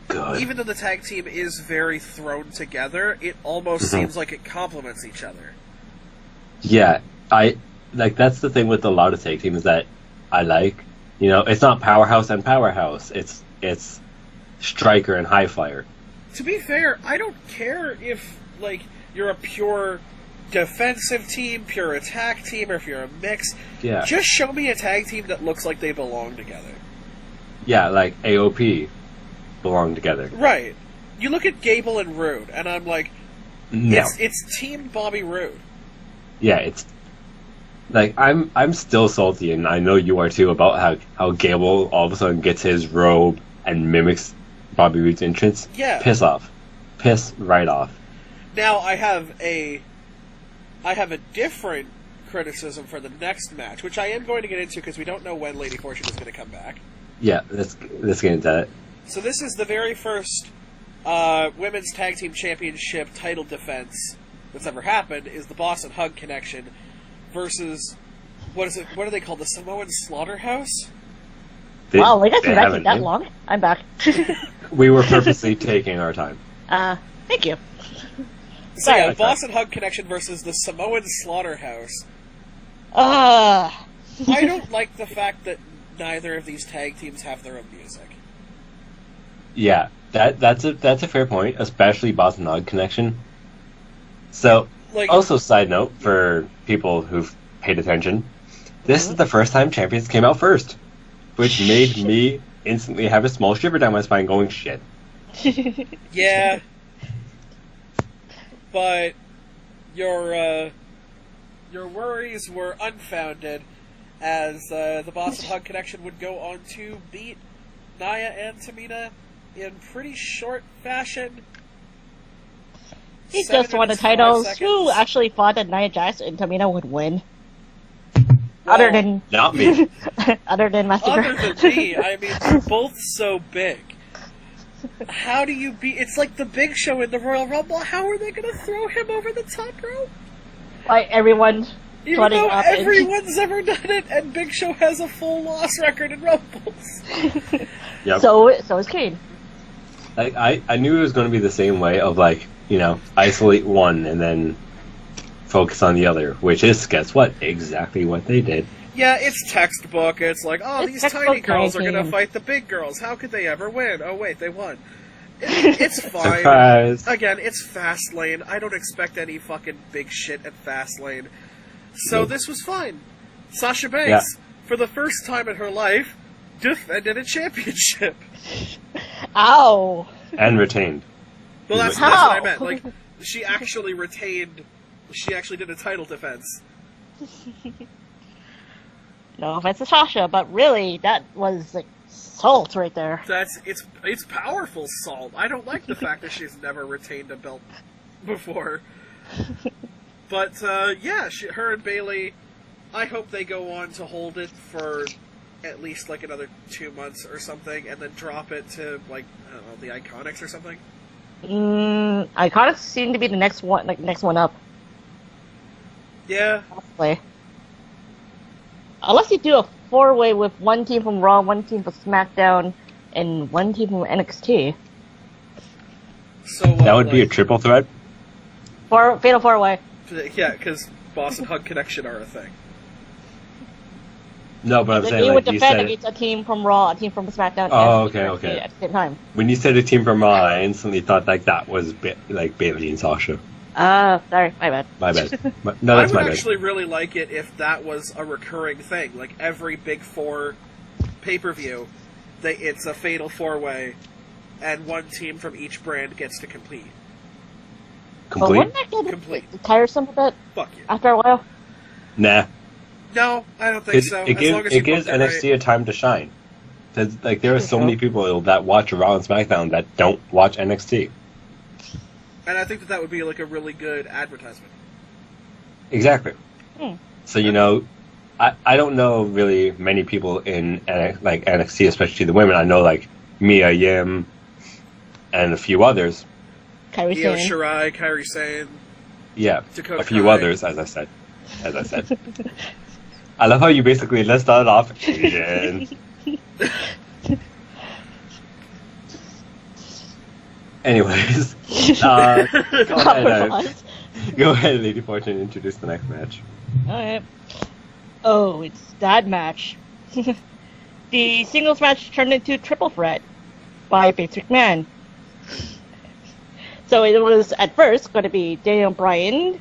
good. Even though the tag team is very thrown together, it almost seems like it complements each other. Yeah, that's the thing with a lot of tag teams that I like. It's not powerhouse and powerhouse. It's striker and high flyer. To be fair, I don't care if you're a pure defensive team, pure attack team, or if you're a mix. Yeah. Just show me a tag team that looks like they belong together. Yeah, like AOP belong together. Right. You look at Gable and Rude, and I'm like, No. it's Team Bobby Roode. Yeah, it's like I'm still salty, and I know you are too, about how Gable all of a sudden gets his robe and mimics Bobby Roode's entrance. Yeah. Piss right off. Now I have a different criticism for the next match, which I am going to get into because we don't know when Lady Fortune is going to come back. Yeah, let's get into that. So this is the very first women's tag team championship title defense that's ever happened. Is the Boss and Hug Connection versus what is it? What are they called? The Samoan Slaughterhouse? Wow, you guys been have back a that name? long? I'm back. We were purposely taking our time. Thank you. So yeah, Sorry. Boss and Hug Connection versus the Samoan Slaughterhouse. Uh, I don't like the fact that neither of these tag teams have their own music. Yeah, that's a fair point, especially Boss and Hug Connection. So, Like, also side note for people who've paid attention, this is the first time champions came out first, which made me instantly have a small shiver down my spine going, shit. yeah, but your worries were unfounded, as the Boss and Hug Connection would go on to beat Nia and Tamina in pretty short fashion. he 7 just won the minutes, 5 titles. seconds. Who actually thought that Nia Jax and Tamina would win? Well, Other than Not me. other than Master Other Griff. than me, I mean, they're both so big. How do you beat? It's like the Big Show in the Royal Rumble. How are they going to throw him over the top rope? Like everyone Even trotting though up everyone's ever done it, and Big Show has a full loss record in Rumbles. Yep. So is Kane. Like, I knew it was going to be the same way of, like, you know, isolate one and then focus on the other, which is, guess what? Exactly what they did. Yeah, it's textbook. It's like, oh, It's these tiny textbook girls are tag going to team. fight the big girls. How could they ever win? Oh, wait, they won. It's fine. Surprise! Again, it's Fastlane. I don't expect any fucking big shit at Fastlane. So Nope. this was fine. Sasha Banks, for the first time in her life, defended a championship. Ow. And retained. Well, that's what How? I meant. Like, she actually retained... She actually did a title defense. No offense to Sasha, but really, that was like salt right there. It's powerful salt. I don't like the fact that she's never retained a belt before. But yeah, her and Bayley, I hope they go on to hold it for at least like another 2 months or something, and then drop it to like, I don't know, the Iconics or something. Iconics seem to be the next one up. Yeah, Possibly. Unless you do a 4-way with one team from Raw, one team from SmackDown, and one team from NXT. so That would be a like, triple threat. Fatal 4-way. yeah, because Boss and Hug Connection are a thing. No, but I'm Then saying, you would like, you defend said... against a team from Raw, a team from SmackDown, Oh, and okay, NXT okay. at the same time. When you said a team from Raw, I instantly thought, like, that was, like, Bayley and Sasha. Sorry, my bad. My bad. No, that's I my would bad. actually really like it if that was a recurring thing. Like every Big Four pay-per-view, it's a fatal 4-way, and one team from each brand gets to compete. But Complete? wouldn't that get Complete. tiresome a bit Fuck you. after a while? Nah. No, I don't think so. As long as you It gives book it NXT right. a time to shine. 'Cause, like, there are so many people that watch Raw and SmackDown that don't watch NXT. And I think that would be like a really good advertisement. Exactly. Hmm. So, you know, I don't know really many people in like NXT, especially the women. I know, like, Mia Yim and a few others. Kairi Io Sane. Shirai, Kairi Sane. Yeah, Dakota a few Kai. others, as I said. I love how you basically list that off. Asian. Anyways, go ahead, Lady Fortune, introduce the next match. Alright. Oh, it's that match. The singles match turned into triple threat by Vince McMahon. So it was at first going to be Daniel Bryan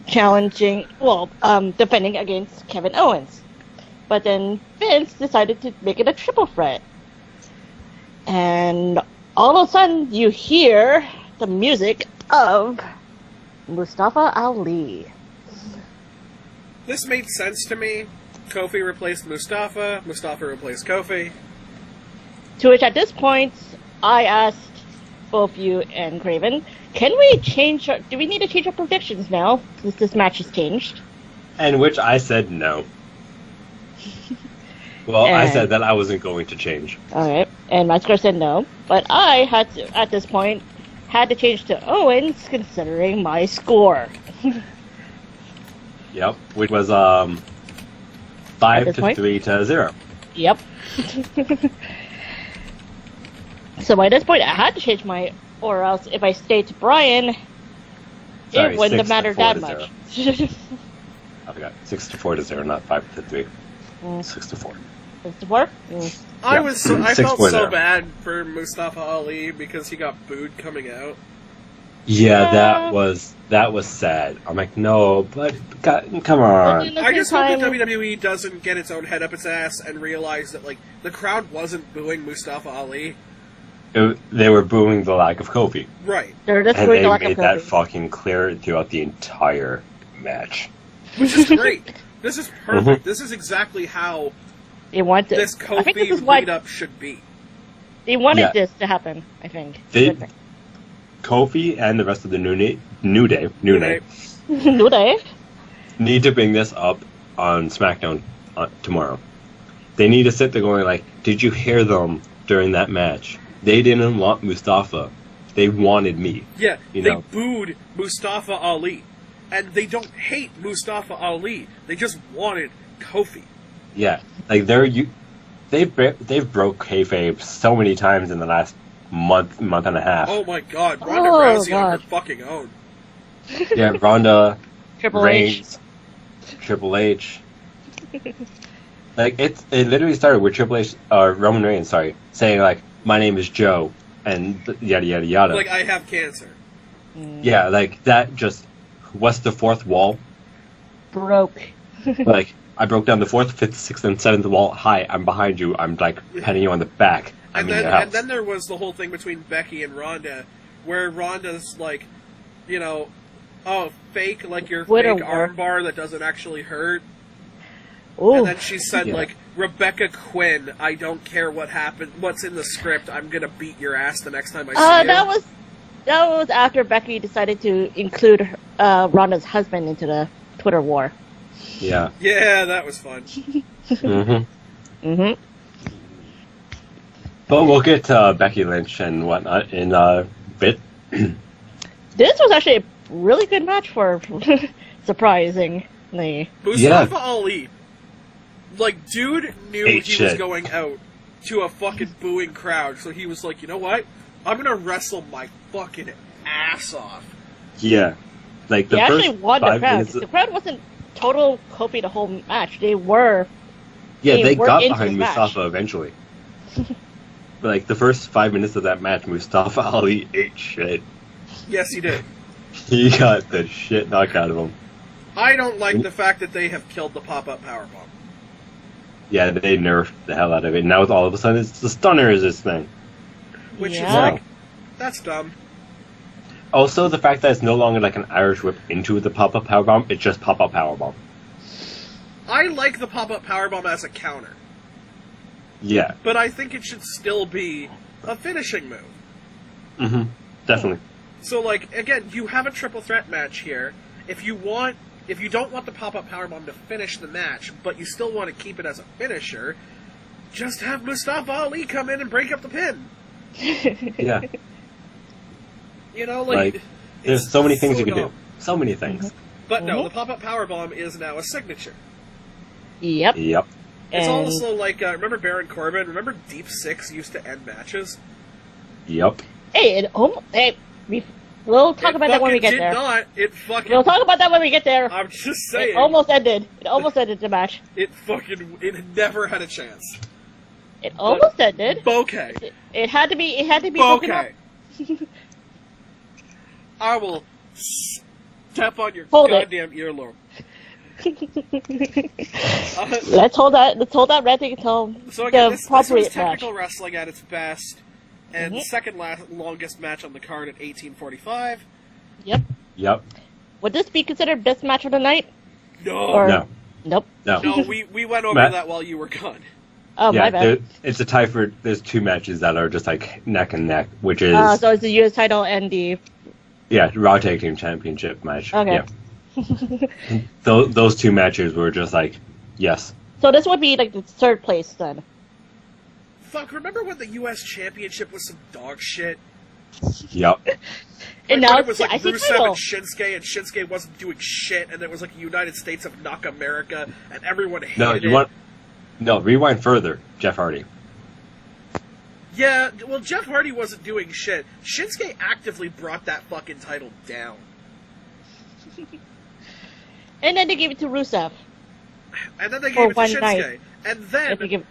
defending against Kevin Owens. But then Vince decided to make it a triple threat. And all of a sudden, you hear the music of Mustafa Ali. This made sense to me. Kofi replaced Mustafa. Mustafa replaced Kofi. To which, at this point, I asked both you and Craven, do we need to change our predictions now, since this match has changed? And which I said no. Well, I said that I wasn't going to change. Alright, and my score said no, but I had to, at this point, had to change to Owens, considering my score. Yep, which was 5-3-0. Yep. So by this point, I had to change my, or else if I stayed to Brian, Sorry, it wouldn't have mattered that 6-4-0. much. I forgot. 6-4-0, not 5-3. 6-4. 64? I felt 6-4-0. so bad for Mustafa Ali because he got booed coming out. Yeah, that was sad. I'm like, no, but God, come on. I just hope that WWE doesn't get its own head up its ass and realize that like the crowd wasn't booing Mustafa Ali. They were booing the lack of Kofi. Right. They're just And booing they the lack of made that Kofi. fucking clear throughout the entire match. Which is great. This is perfect. This is exactly how They wanted this I think this is Kofi why lead-up should be. they wanted Yeah. this to happen, I think. Kofi and the rest of the New Day New Day. need to bring this up on SmackDown tomorrow. They need to sit there going like, did you hear them during that match? They didn't want Mustafa. They wanted me. Yeah, You they know. booed Mustafa Ali. And they don't hate Mustafa Ali. They just wanted Kofi. Yeah, like they've broke kayfabe so many times in the last month and a half. Oh my god, Ronda Oh, Rousey on her God. fucking own. Yeah, Ronda, Triple H. Reigns, Triple H. Like it literally started with Roman Reigns, saying like, "My name is Joe," and yada yada yada. Like, I have cancer. Yeah, like that just what's the fourth wall? Broke. Like I broke down the fourth, fifth, sixth, and seventh wall. Hi, I'm behind you. I'm like patting you on the back. I'm in your house. And then there was the whole thing between Becky and Ronda, where Ronda's like, you know, oh, fake, like your Twitter fake war. armbar that doesn't actually hurt. Ooh. And then she said, Yeah. like, Rebecca Quinn, I don't care what happened, what's in the script, I'm gonna beat your ass the next time I see you. That was after Becky decided to include Ronda's husband into the Twitter war. Yeah. Yeah, that was fun. Mm-hmm. But we'll get to Becky Lynch and whatnot in a bit. This was actually a really good match for surprisingly. Mustafa Ali, like, dude knew Ate he was shit. going out to a fucking booing crowd, so he was like, you know what? I'm gonna wrestle my fucking ass off. Yeah. Like the They first actually won the 5 crowd. minutes. The crowd wasn't total Kofi the whole match. They were. Yeah, they were got into behind the match. Mustafa eventually. But like the first 5 minutes of that match, Mustafa Ali ate shit. Yes, he did. He got the shit knocked out of him. I don't like the fact that they have killed the pop-up powerbomb. Yeah, they nerfed the hell out of it. Now it's all of a sudden it's the stunner is this thing. Which is Yeah. like, that's dumb. Also, the fact that it's no longer like an Irish whip into the pop-up powerbomb, it's just pop-up powerbomb. I like the pop-up powerbomb as a counter, Yeah. but I think it should still be a finishing move. Mm-hmm. Definitely. So, like, again, you have a triple threat match here. If you don't want the pop-up powerbomb to finish the match, but you still want to keep it as a finisher, just have Mustafa Ali come in and break up the pin. Yeah. You know, Like, it's there's so many things you can dumb. do. So many things. But no, Mhm. the pop-up powerbomb is now a signature. Yep. Yep. It's And also like, remember Baron Corbin? Remember Deep Six used to end matches? Yep. We'll talk about that when we fucking get there. did not. It fucking... We'll talk about that when we get there. I'm just It saying. almost ended. It almost ended the match. It never had a chance. It almost ended. Bokeh. It had to be. It had to be broken up. Bokeh. I will step on your Hold it. goddamn earlobe. Let's hold that ranting until So again, the this appropriate was technical match. wrestling at its best, and the second longest match on the card at 18:45. Yep. Yep. Would this be considered best match of the night? No, Or- No. Nope. No. no, we went over Matt- that while you were gone. Oh, my Yeah, bad. it's a tie for. There's two matches that are just like neck and neck, which is So it's the U.S. title and the... yeah, Raw Tag Team Championship match. Okay. Yeah. Those two matches were just like, yes. So this would be like the third place then. Fuck, remember when the U.S. Championship was some dog shit? Yep. And Like, now when it's it was the like IC Rusev title. and Shinsuke wasn't doing shit, and it was like United States of Knock America, and everyone hated No, it. you want. No, rewind further. Jeff Hardy. Yeah, well, Jeff Hardy wasn't doing shit. Shinsuke actively brought that fucking title down. And then they gave it to Rusev. And then they For gave it to one Shinsuke. night. And If then they give...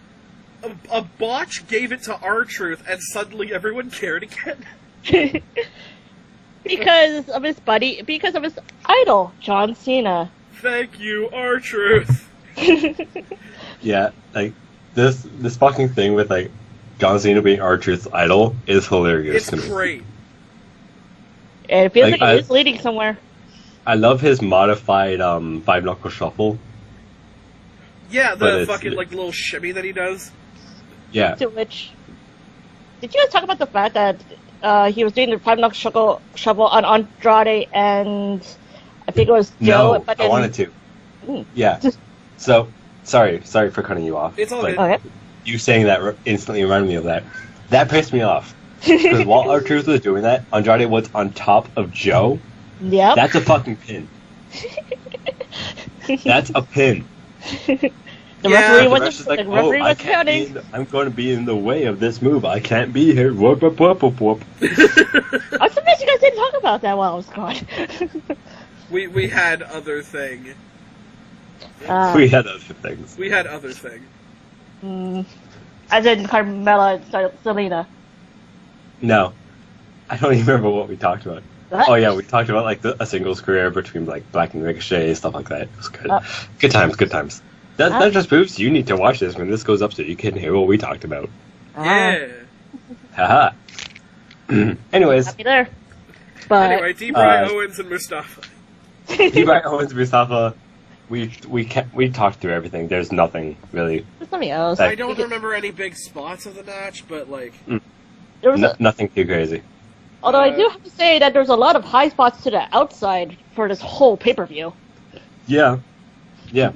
a botch gave it to R-Truth, and suddenly everyone cared again. because of his buddy, because of his idol, John Cena. Thank you, R-Truth. Yeah, like this fucking thing with like John Cena being R-Truth's idol is hilarious It's to me. great. And it feels Like, like it is leading somewhere. I love his modified five knuckle shuffle. Yeah, But the it's- fucking like little shimmy that he does. Yeah. To which... Did you guys talk about the fact that he was doing the five knuckle shovel on Andrade and I think it was Joe? No, but I then- wanted to. Mm. Yeah. So, sorry for cutting you off. It's all but good. Okay. You saying that instantly reminded me of that. That pissed me off. Because while R-Truth was doing that, Andrade was on top of Joe. Yep. That's a fucking pin. That's a pin. The Yeah, referee The wasn't. rest is like, the referee I was can't be counting. I'm going to be in the way of this move. I can't be here. Whoop, whoop, whoop, whoop, whoop. I'm surprised you guys didn't talk about that while I was gone. We had other thing. We had other things. We had other thing. As in Carmella and Selena. No. I don't even remember what we talked about. What? Oh yeah, we talked about like a singles career between like Black and Ricochet, stuff like that. It was good. Good times, good times. That just proves you need to watch this when this goes up so you can hear what we talked about. Yeah. Haha. Anyways, Happy there. But Anyway, D-Bry, Owens, and Mustafa. T-Bar Owens, Mustafa, we talked through everything. There's nothing really. there's something else. I don't remember any big spots of the match, but like, There was a, Nothing too crazy. although I do have to say that there's a lot of high spots to the outside for this whole pay-per-view. Yeah. Yeah.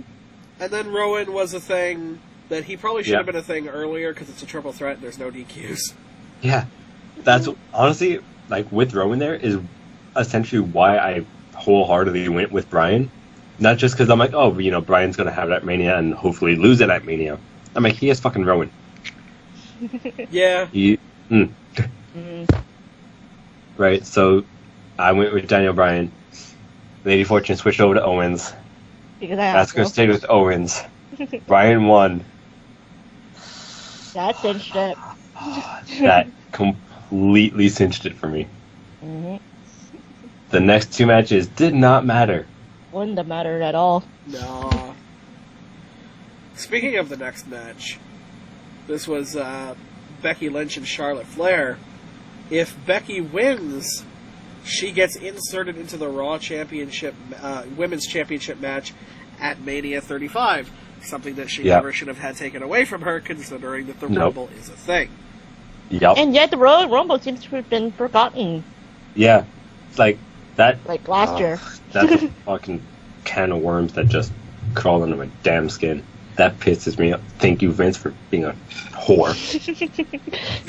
and then Rowan was a thing that he probably should Yeah. have been a thing earlier because it's a triple threat and there's no DQs. Yeah. That's honestly, like, with Rowan there is essentially why I wholeheartedly went with Bryan. Not just because I'm like, oh, you know, Bryan's going to have it at Mania and hopefully lose it at Mania. I'm like, he has fucking Rowan. Yeah. Right, so I went with Daniel Bryan. Lady Fortune switched over to Owens. Because I have Asuka to. stayed with Owens. Bryan won. That cinched it. That completely cinched it for me. Mm-hmm. The next two matches did not matter. Wouldn't have mattered at all. No. Speaking of the next match, this was Becky Lynch and Charlotte Flair. If Becky wins, she gets inserted into the Raw Championship, Women's Championship match at Mania 35. Something that she never should have had taken away from her, considering that the Rumble is a thing. Yup. And yet the Royal Rumble seems to have been forgotten. Yeah. It's like that. Like last year. That's a fucking can of worms that just crawl under my damn skin. That pisses me off. Thank you, Vince, for being a whore.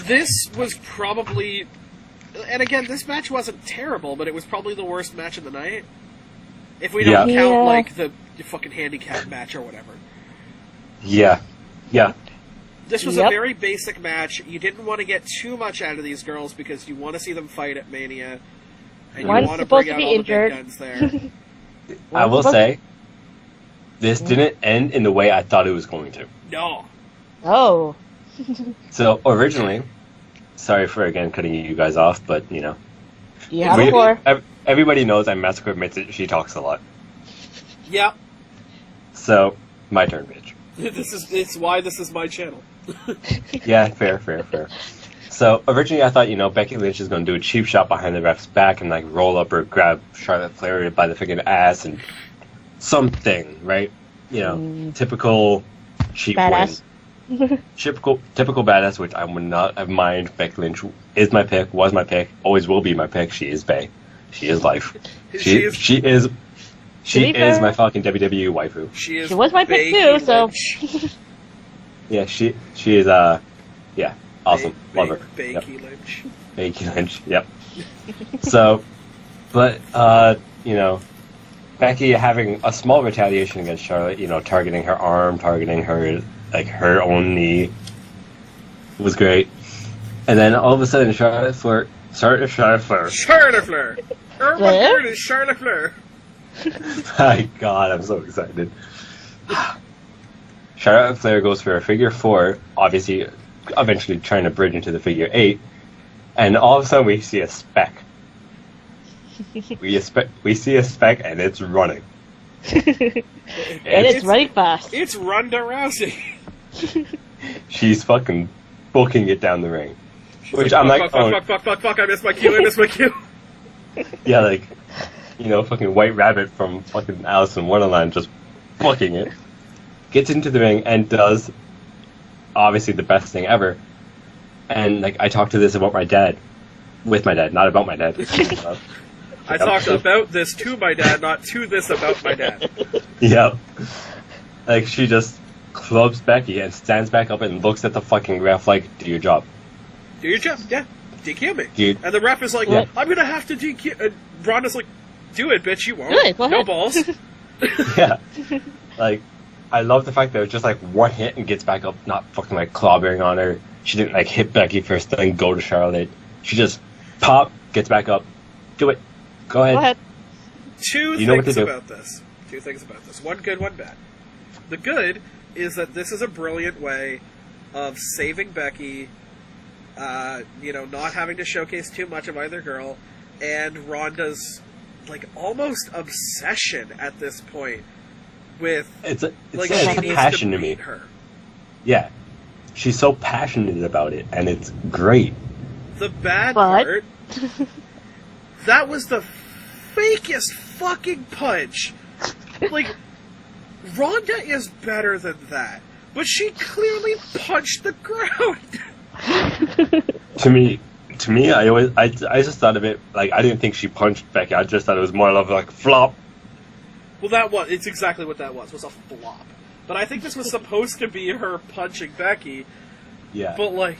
This was probably... And again, this match wasn't terrible, but it was probably the worst match of the night. If we don't count, Yeah. like, the fucking handicap match or whatever. Yeah. Yeah. This was a Yep. very basic match. You didn't want to get too much out of these girls because you want to see them fight at Mania. And One's you want to supposed bring to out be all the big injured. guns there. I will say, this didn't end in the way I thought it was going to. No. Oh. So, originally, sorry for, again, cutting you guys off, but, you know. Yeah, before. Everybody knows, and Massacre admits it, she talks a lot. Yep. So, my turn, bitch. It's why this is my channel. Yeah, fair. So, originally I thought, Becky Lynch is going to do a cheap shot behind the ref's back and, like, roll up or grab Charlotte Flair by the freaking ass and something, right? Typical cheap Badass. win. Typical badass, which I would not have mind. Becky Lynch is my pick, was my pick, always will be my pick. She is Bae. She is life. She is my fucking WWE waifu. She was my pick too, so. Yeah, she is, awesome. Love her. Becky Lynch. Becky Lynch, yep. So, but, Becky having a small retaliation against Charlotte, targeting her arm, targeting her, her own knee, was great. And then all of a sudden, Charlotte Flair. Her word is Charlotte Flair. My God, I'm so excited. Charlotte Flair goes for a figure 4, obviously, eventually trying to bridge into the figure 8, and all of a sudden we see a speck. We see a speck, and it's running. And it's running fast. It's Ronda Rousey. She's fucking booking it down the ring. She's Which like, I'm like, fuck, I missed my cue. Yeah, fucking White Rabbit from fucking Alice in Wonderland just booking it. Gets into the ring and does, obviously, the best thing ever. And, I talked to this about my dad. With my dad, not about my dad. I talked about this to my dad, not to this about my dad. Yep. She just clubs Becky and stands back up and looks at the fucking ref do your job. Do your job, yeah. DQ me. Dude. And the ref is like, What? I'm gonna have to DQ. And Ronda's like, do it, bitch, you won't. Do it, go no ahead. balls. Yeah. I love the fact that it was just one hit and gets back up, not fucking clobbering on her. She didn't hit Becky first, then go to Charlotte. She just pop, gets back up. Do it. Go ahead. Two things about this. One good, one bad. The good is that this is a brilliant way of saving Becky, not having to showcase too much of either girl, and Ronda's almost obsession at this point with It's she needs passion to to me. beat her. Yeah. She's so passionate about it, and it's great. The bad part, that was the fakest fucking punch. Ronda is better than that, but she clearly punched the ground. To me, I just thought of it I didn't think she punched Becky. I just thought it was more of flop. Well, it's exactly what that was a flop. But I think this was supposed to be her punching Becky. Yeah. But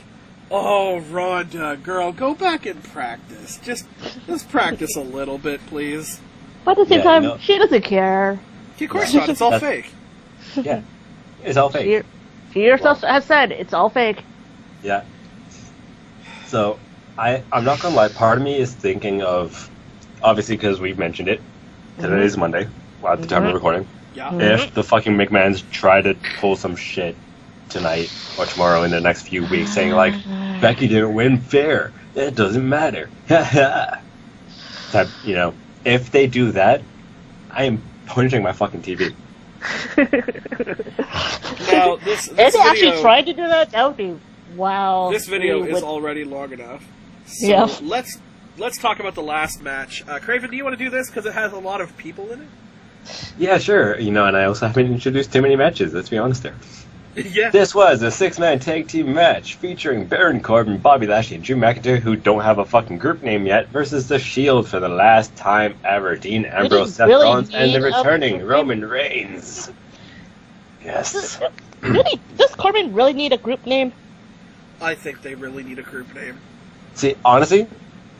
oh, Ronda, girl, go back and practice. Just practice a little bit, please. But at the same time, she doesn't care. Of course not. It's all fake. Yeah. It's all fake. She herself has said it's all fake. Yeah. So, I'm not gonna lie, part of me is thinking of, obviously because we've mentioned it, today is Monday, at the time of recording. Yeah. If the fucking McMahons try to pull some shit tonight or tomorrow in the next few weeks saying Becky didn't win fair, it doesn't matter. If they do that, I am punching my fucking TV. Now, this If they video, actually tried to do that, that would be wow. This video is already long enough. So Yeah. let's talk about the last match. Craven, do you want to do this because it has a lot of people in it? Yeah, sure. And I also haven't introduced too many matches, let's be honest there. Yeah. This was a 6-man tag team match featuring Baron Corbin, Bobby Lashley, and Drew McIntyre, who don't have a fucking group name yet, versus The Shield for the last time ever. Dean Ambrose, Seth really Rollins, and the need a returning group Roman Reigns. Yes. Really, does Corbin really need a group name? I think they really need a group name. See, honestly,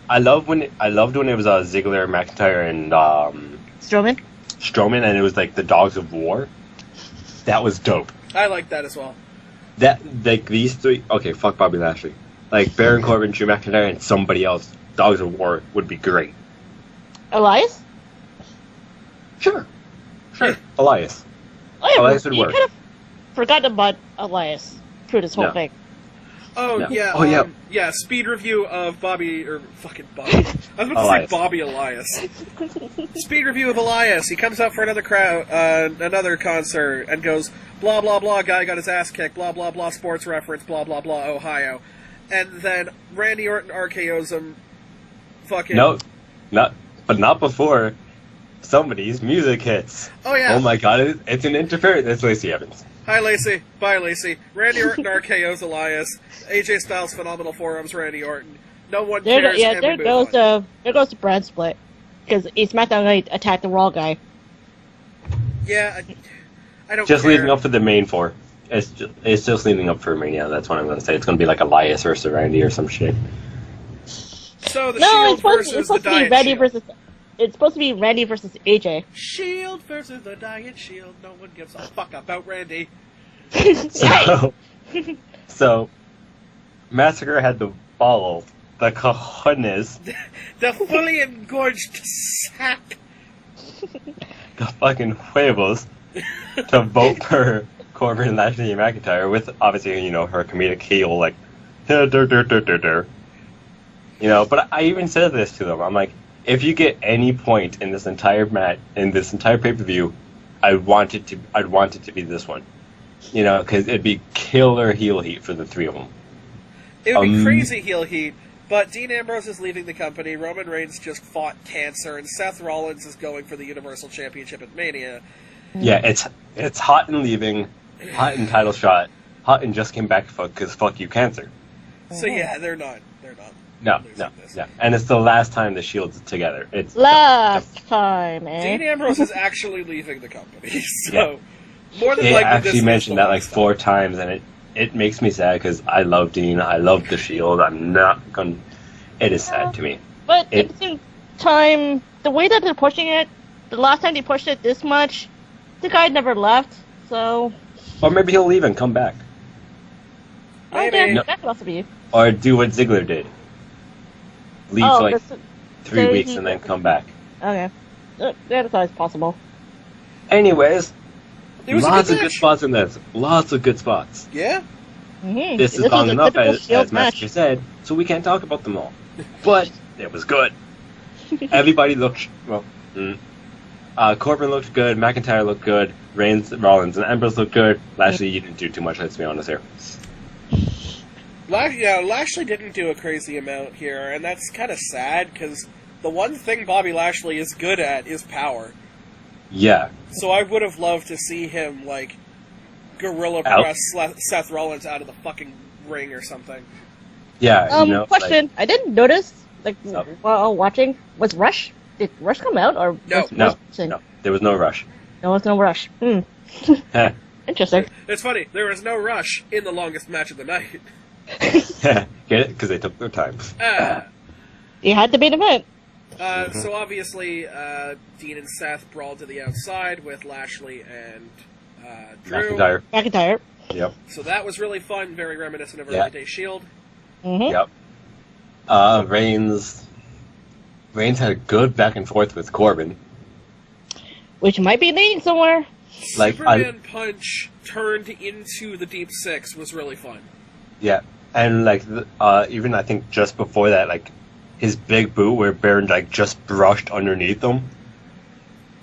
I loved when it was Ziggler, McIntyre, and Strowman, and it was the Dogs of War. That was dope. I like that as well. These three. Okay, fuck Bobby Lashley. Baron Corbin, Drew McIntyre, and somebody else. Dogs of War would be great. Elias? Sure. Elias. Oh, yeah, Elias would you work. kind of forgot about Elias through this whole No. thing. Oh, No. yeah. Oh, yeah. Yeah, speed review of Bobby, or fucking Bobby. I was about to say Elias. Bobby Elias. Speed review of Elias. He comes out for another another concert, and goes, blah, blah, blah, guy got his ass kicked, blah, blah, blah, sports reference, blah, blah, blah, Ohio. And then Randy Orton RKO's him, fucking... No, not before somebody's music hits. Oh, yeah. Oh my god, it's an interference. It's Lacey Evans. Hi, Lacey. Bye, Lacey. Randy Orton RKO's Elias. AJ Styles phenomenal forearms. Randy Orton. No one cares. and we move on. There goes the brand split because SmackDown Night attacked the Raw guy. Yeah, I don't Just care. leading up for the main four. It's just leading up for Mania. That's what I'm going to say. It's going to be like Elias versus Randy or some shit. So the No, Shield it's supposed, versus it's supposed the to be Diet Randy Shield. versus. It's supposed to be Randy versus AJ. Shield versus the Diet Shield. No one gives a fuck about Randy. So Massacre had the balls, the cojones, The fully engorged sack. the fucking huevos to vote for Corbin and Lashley and McIntyre with, obviously, her comedic heel, like, dur, dur, dur, dur, dur, dur. But I even said this to them. I'm like, if you get any point in this entire pay-per-view, I'd want it to be this one. Because it'd be killer heel heat for the three of them. It would be crazy heel heat, but Dean Ambrose is leaving the company, Roman Reigns just fought cancer, and Seth Rollins is going for the Universal Championship at Mania. Yeah, it's hot and leaving, hot and title shot, hot and just came back because fuck you, cancer. So yeah, they're not. No. And it's the last time the Shield's together. It's Last time, eh? Dean Ambrose is actually leaving the company, so Yeah. more than It likely actually this mentioned is that the like last 4 times, and it makes me sad because I love Dean, I love the Shield. I'm not gonna. It is sad to me. But at the same time, the way that they're pushing it, the last time they pushed it this much, the guy never left. So Or maybe he'll leave and come back, Maybe. yeah, No. that could also be. or do what Ziggler did, leave for like this- 3 so weeks he- and then come back. Okay, that's always possible. Anyways, It was a lots good of good match. spots in this. Lots of good spots. Yeah, Mm-hmm. This is was long a enough, typical as Shield Master match. said, so we can't talk about them all. But it was good. Everybody looked well. Corbin looked good. McIntyre looked good. Reigns, Rollins, and Ambrose looked good. Lashley, you didn't do too much. Let's be honest here. Lashley didn't do a crazy amount here, and that's kind of sad because the one thing Bobby Lashley is good at is power. Yeah, So I would have loved to see him like gorilla Out? press Seth Rollins out of the fucking ring or something. yeah. Question: I didn't notice, Oh. while watching, was Rush? Did Rush come out or No. was No, Rush missing? no, there was no rush. There was no Rush. Heh. Interesting. It's funny, there was no rush in the longest match of the night. Get it? Because they took their time. You had the main event. So obviously, Dean and Seth brawled to the outside with Lashley and Drew. McIntyre. McIntyre. Yep. So that was really fun, very reminiscent of Yeah. Early Day Shield. Mm-hmm. Yep. Reigns had a good back and forth with Corbin. Which might be leading somewhere. Like, Superman Punch turned into the Deep Six was really fun. Yeah, and like even I think just before that, like his big boot where Baron like just brushed underneath him.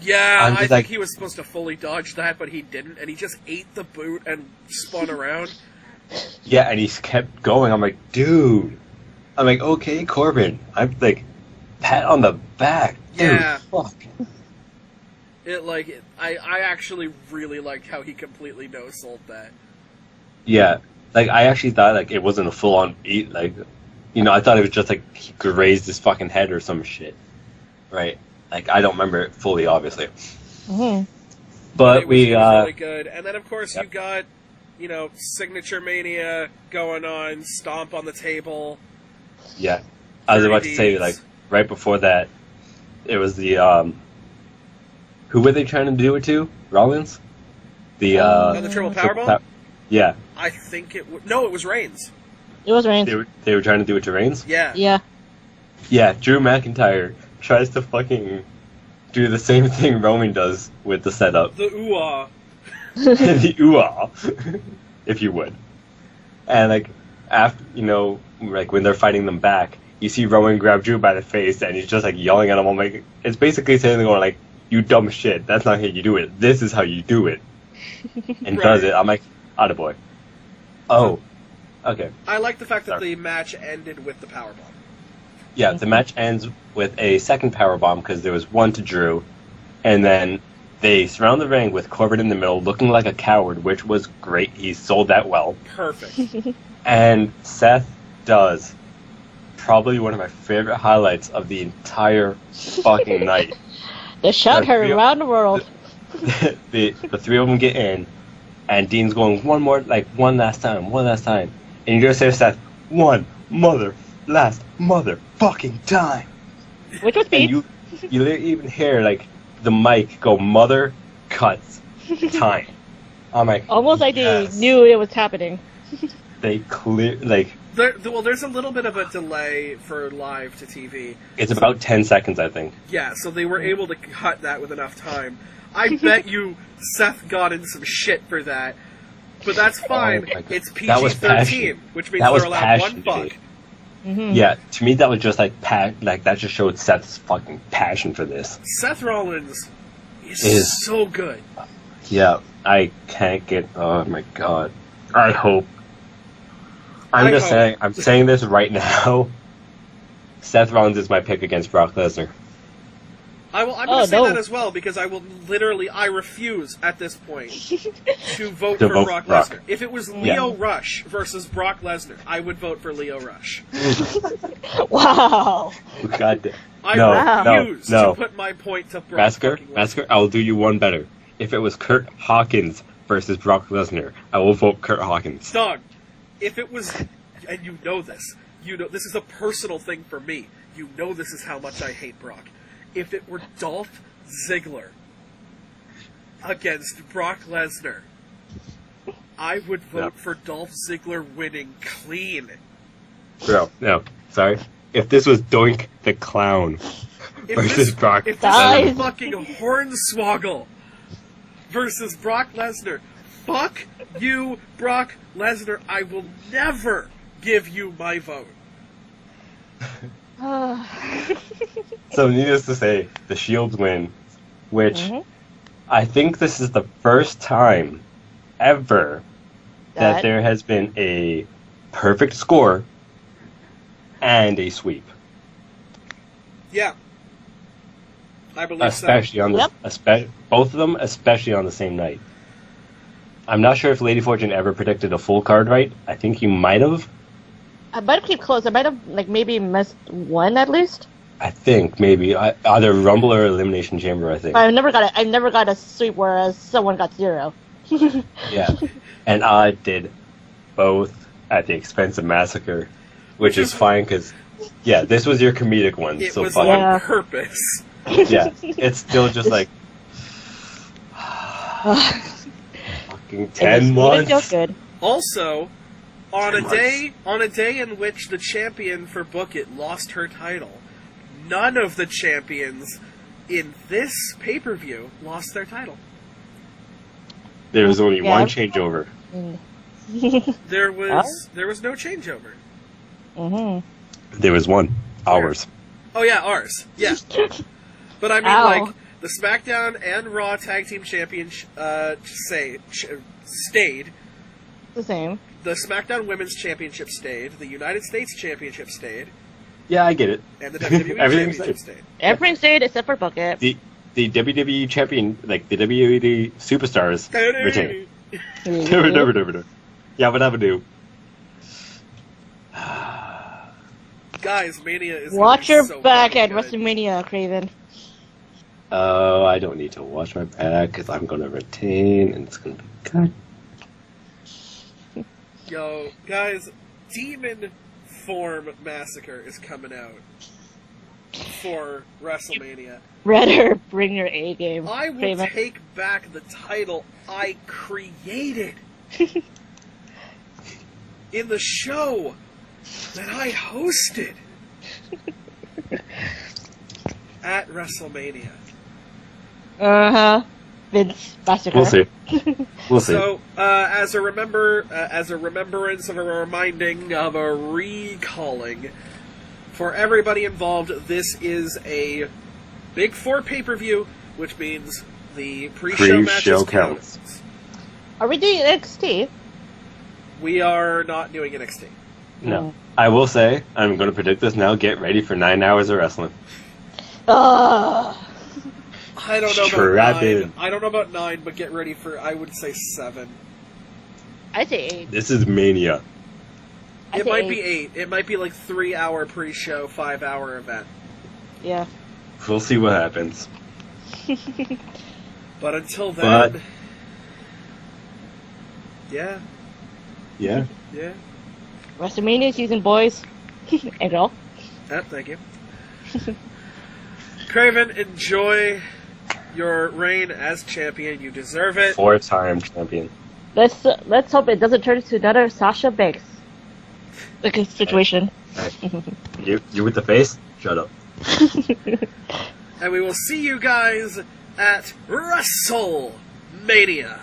Yeah, I'm I just think like- he was supposed to fully dodge that, but he didn't, and he just ate the boot and spun around. Yeah, and he kept going. I'm like, dude. I'm like, okay, Corbin. I'm like, pat on the back, dude. Yeah. Fuck. I actually really liked how he completely no-sold that. Yeah, like I actually thought like it wasn't a full on eat. Like, I thought it was just like he grazed his fucking head or some shit. Right. Like I don't remember it fully, obviously. Mm-hmm. But It was we really good. And then, of course, Yep. you got, Signature Mania going on, Stomp on the Table. yeah. I was about to say Deeds. like right before that, it was the who were they trying to do it to? Rollins. The the Triple Powerbomb? Yeah, I think no, it was Reigns. It was Reigns. they were trying to do it to Reigns. Yeah. Yeah. Yeah, Drew McIntyre tries to fucking do the same thing Roman does with the setup. The ooh-ah. The ooh if you would. And like after, like when they're fighting them back, you see Rowan grab Drew by the face, and he's just like yelling at him. I'm like, it's basically saying, going like, "You dumb shit. That's not how you do it. This is how you do it." And does it. I'm like, attaboy. Oh, okay. I like the fact that the match ended with the powerbomb. Yeah, the match ends with a second powerbomb because there was one to Drew, and then they surround the ring with Corbin in the middle, looking like a coward, which was great. He sold that well. Perfect. And Seth does probably one of my favorite highlights of the entire fucking night. They shout her around the world. The three of them get in, and Dean's going, one last time. And you just hear Seth, one last motherfucking time. Which was me. And you even hear, like, the mic go, mother cuts time. I'm like, almost like yes. they knew it was happening. They there's a little bit of a delay for live to TV. It's about 10 seconds, I think. Yeah, so they were able to cut that with enough time. I bet you Seth got in some shit for that. But that's fine. It's PG-13, which means they're allowed one fuck. Mm-hmm. Yeah, to me that was just like that just showed Seth's fucking passion for this. Seth Rollins is so good. Yeah, I can't get. Oh my god! I hope. I'm saying this right now. Seth Rollins is my pick against Brock Lesnar. I'm going to say that as well, because I refuse at this point to vote for Brock Lesnar. If it was Leo Rush versus Brock Lesnar, I would vote for Leo Rush. Wow. God, I refuse to put my point to Brock Masker, I'll do you one better. If it was Kurt Hawkins versus Brock Lesnar, I will vote Kurt Hawkins. Dog, if it was, and you know this is a personal thing for me. You know this is how much I hate Brock. If it were Dolph Ziggler against Brock Lesnar, I would vote for Dolph Ziggler winning clean. No, sorry. If this was Doink the Clown versus Brock If this was fucking Hornswoggle versus Brock Lesnar, fuck you, Brock Lesnar. I will never give you my vote. So needless to say, the Shields win, which I think this is the first time ever that there has been a perfect score and a sweep. Yeah. I believe especially on the both of them, especially on the same night. I'm not sure if Lady Fortune ever predicted a full card right. I think you might have. I might have kept close. I might have maybe missed one at least. I think maybe either Rumble or Elimination Chamber. I think. I never got a sweep, whereas someone got 0. Yeah, and I did both at the expense of Massacre, which is fine because this was your comedic one. It so was on purpose. Yeah, it's still just like fucking 10 months. Good. Also, on a day in which the champion for Book It lost her title, none of the champions in this pay-per-view lost their title. There was only one changeover. There was no changeover. Mm-hmm. There was one. Ours. Oh yeah, ours. Yeah. But I mean, the SmackDown and Raw Tag Team Champions stayed. The same. The SmackDown Women's Championship stayed. The United States Championship stayed. Yeah, I get it. And the WWE Championship stayed. Everything stayed except for Bucket. The WWE Champion, like the WWE Superstars, retained. Yeah, but I would do. Guys, Mania is watch your so back at good. WrestleMania, Craven. Oh, I don't need to watch my back because I'm going to retain and it's going to be good. Yo, guys, Demon Form Massacre is coming out for WrestleMania. Rather bring your A game. I will Craven. take back the title I created in the show that I hosted at WrestleMania. Uh-huh. Vince Massacre. We'll see. We'll see. So, as a remembrance of a reminding of a recalling for everybody involved, this is a Big Four pay-per-view, which means the pre-show matches counts. Are we doing NXT? We are not doing NXT. No. I will say, I'm going to predict this now, get ready for 9 hours of wrestling. Ugh. I don't know Strap about 9. in. I don't know about 9, but get ready for, I would say 7. I say 8. This is Mania. I It say might be 8. It might be like 3-hour pre-show, 5-hour event. Yeah. We'll see what happens. But until then... But- Yeah. Yeah. Yeah. WrestleMania season, boys. And girl. Thank you. Craven, enjoy your reign as champion. You deserve it. 4-time champion. Let's hope it doesn't turn into another Sasha Banks situation. You with the face? Shut up. And we will see you guys at WrestleMania.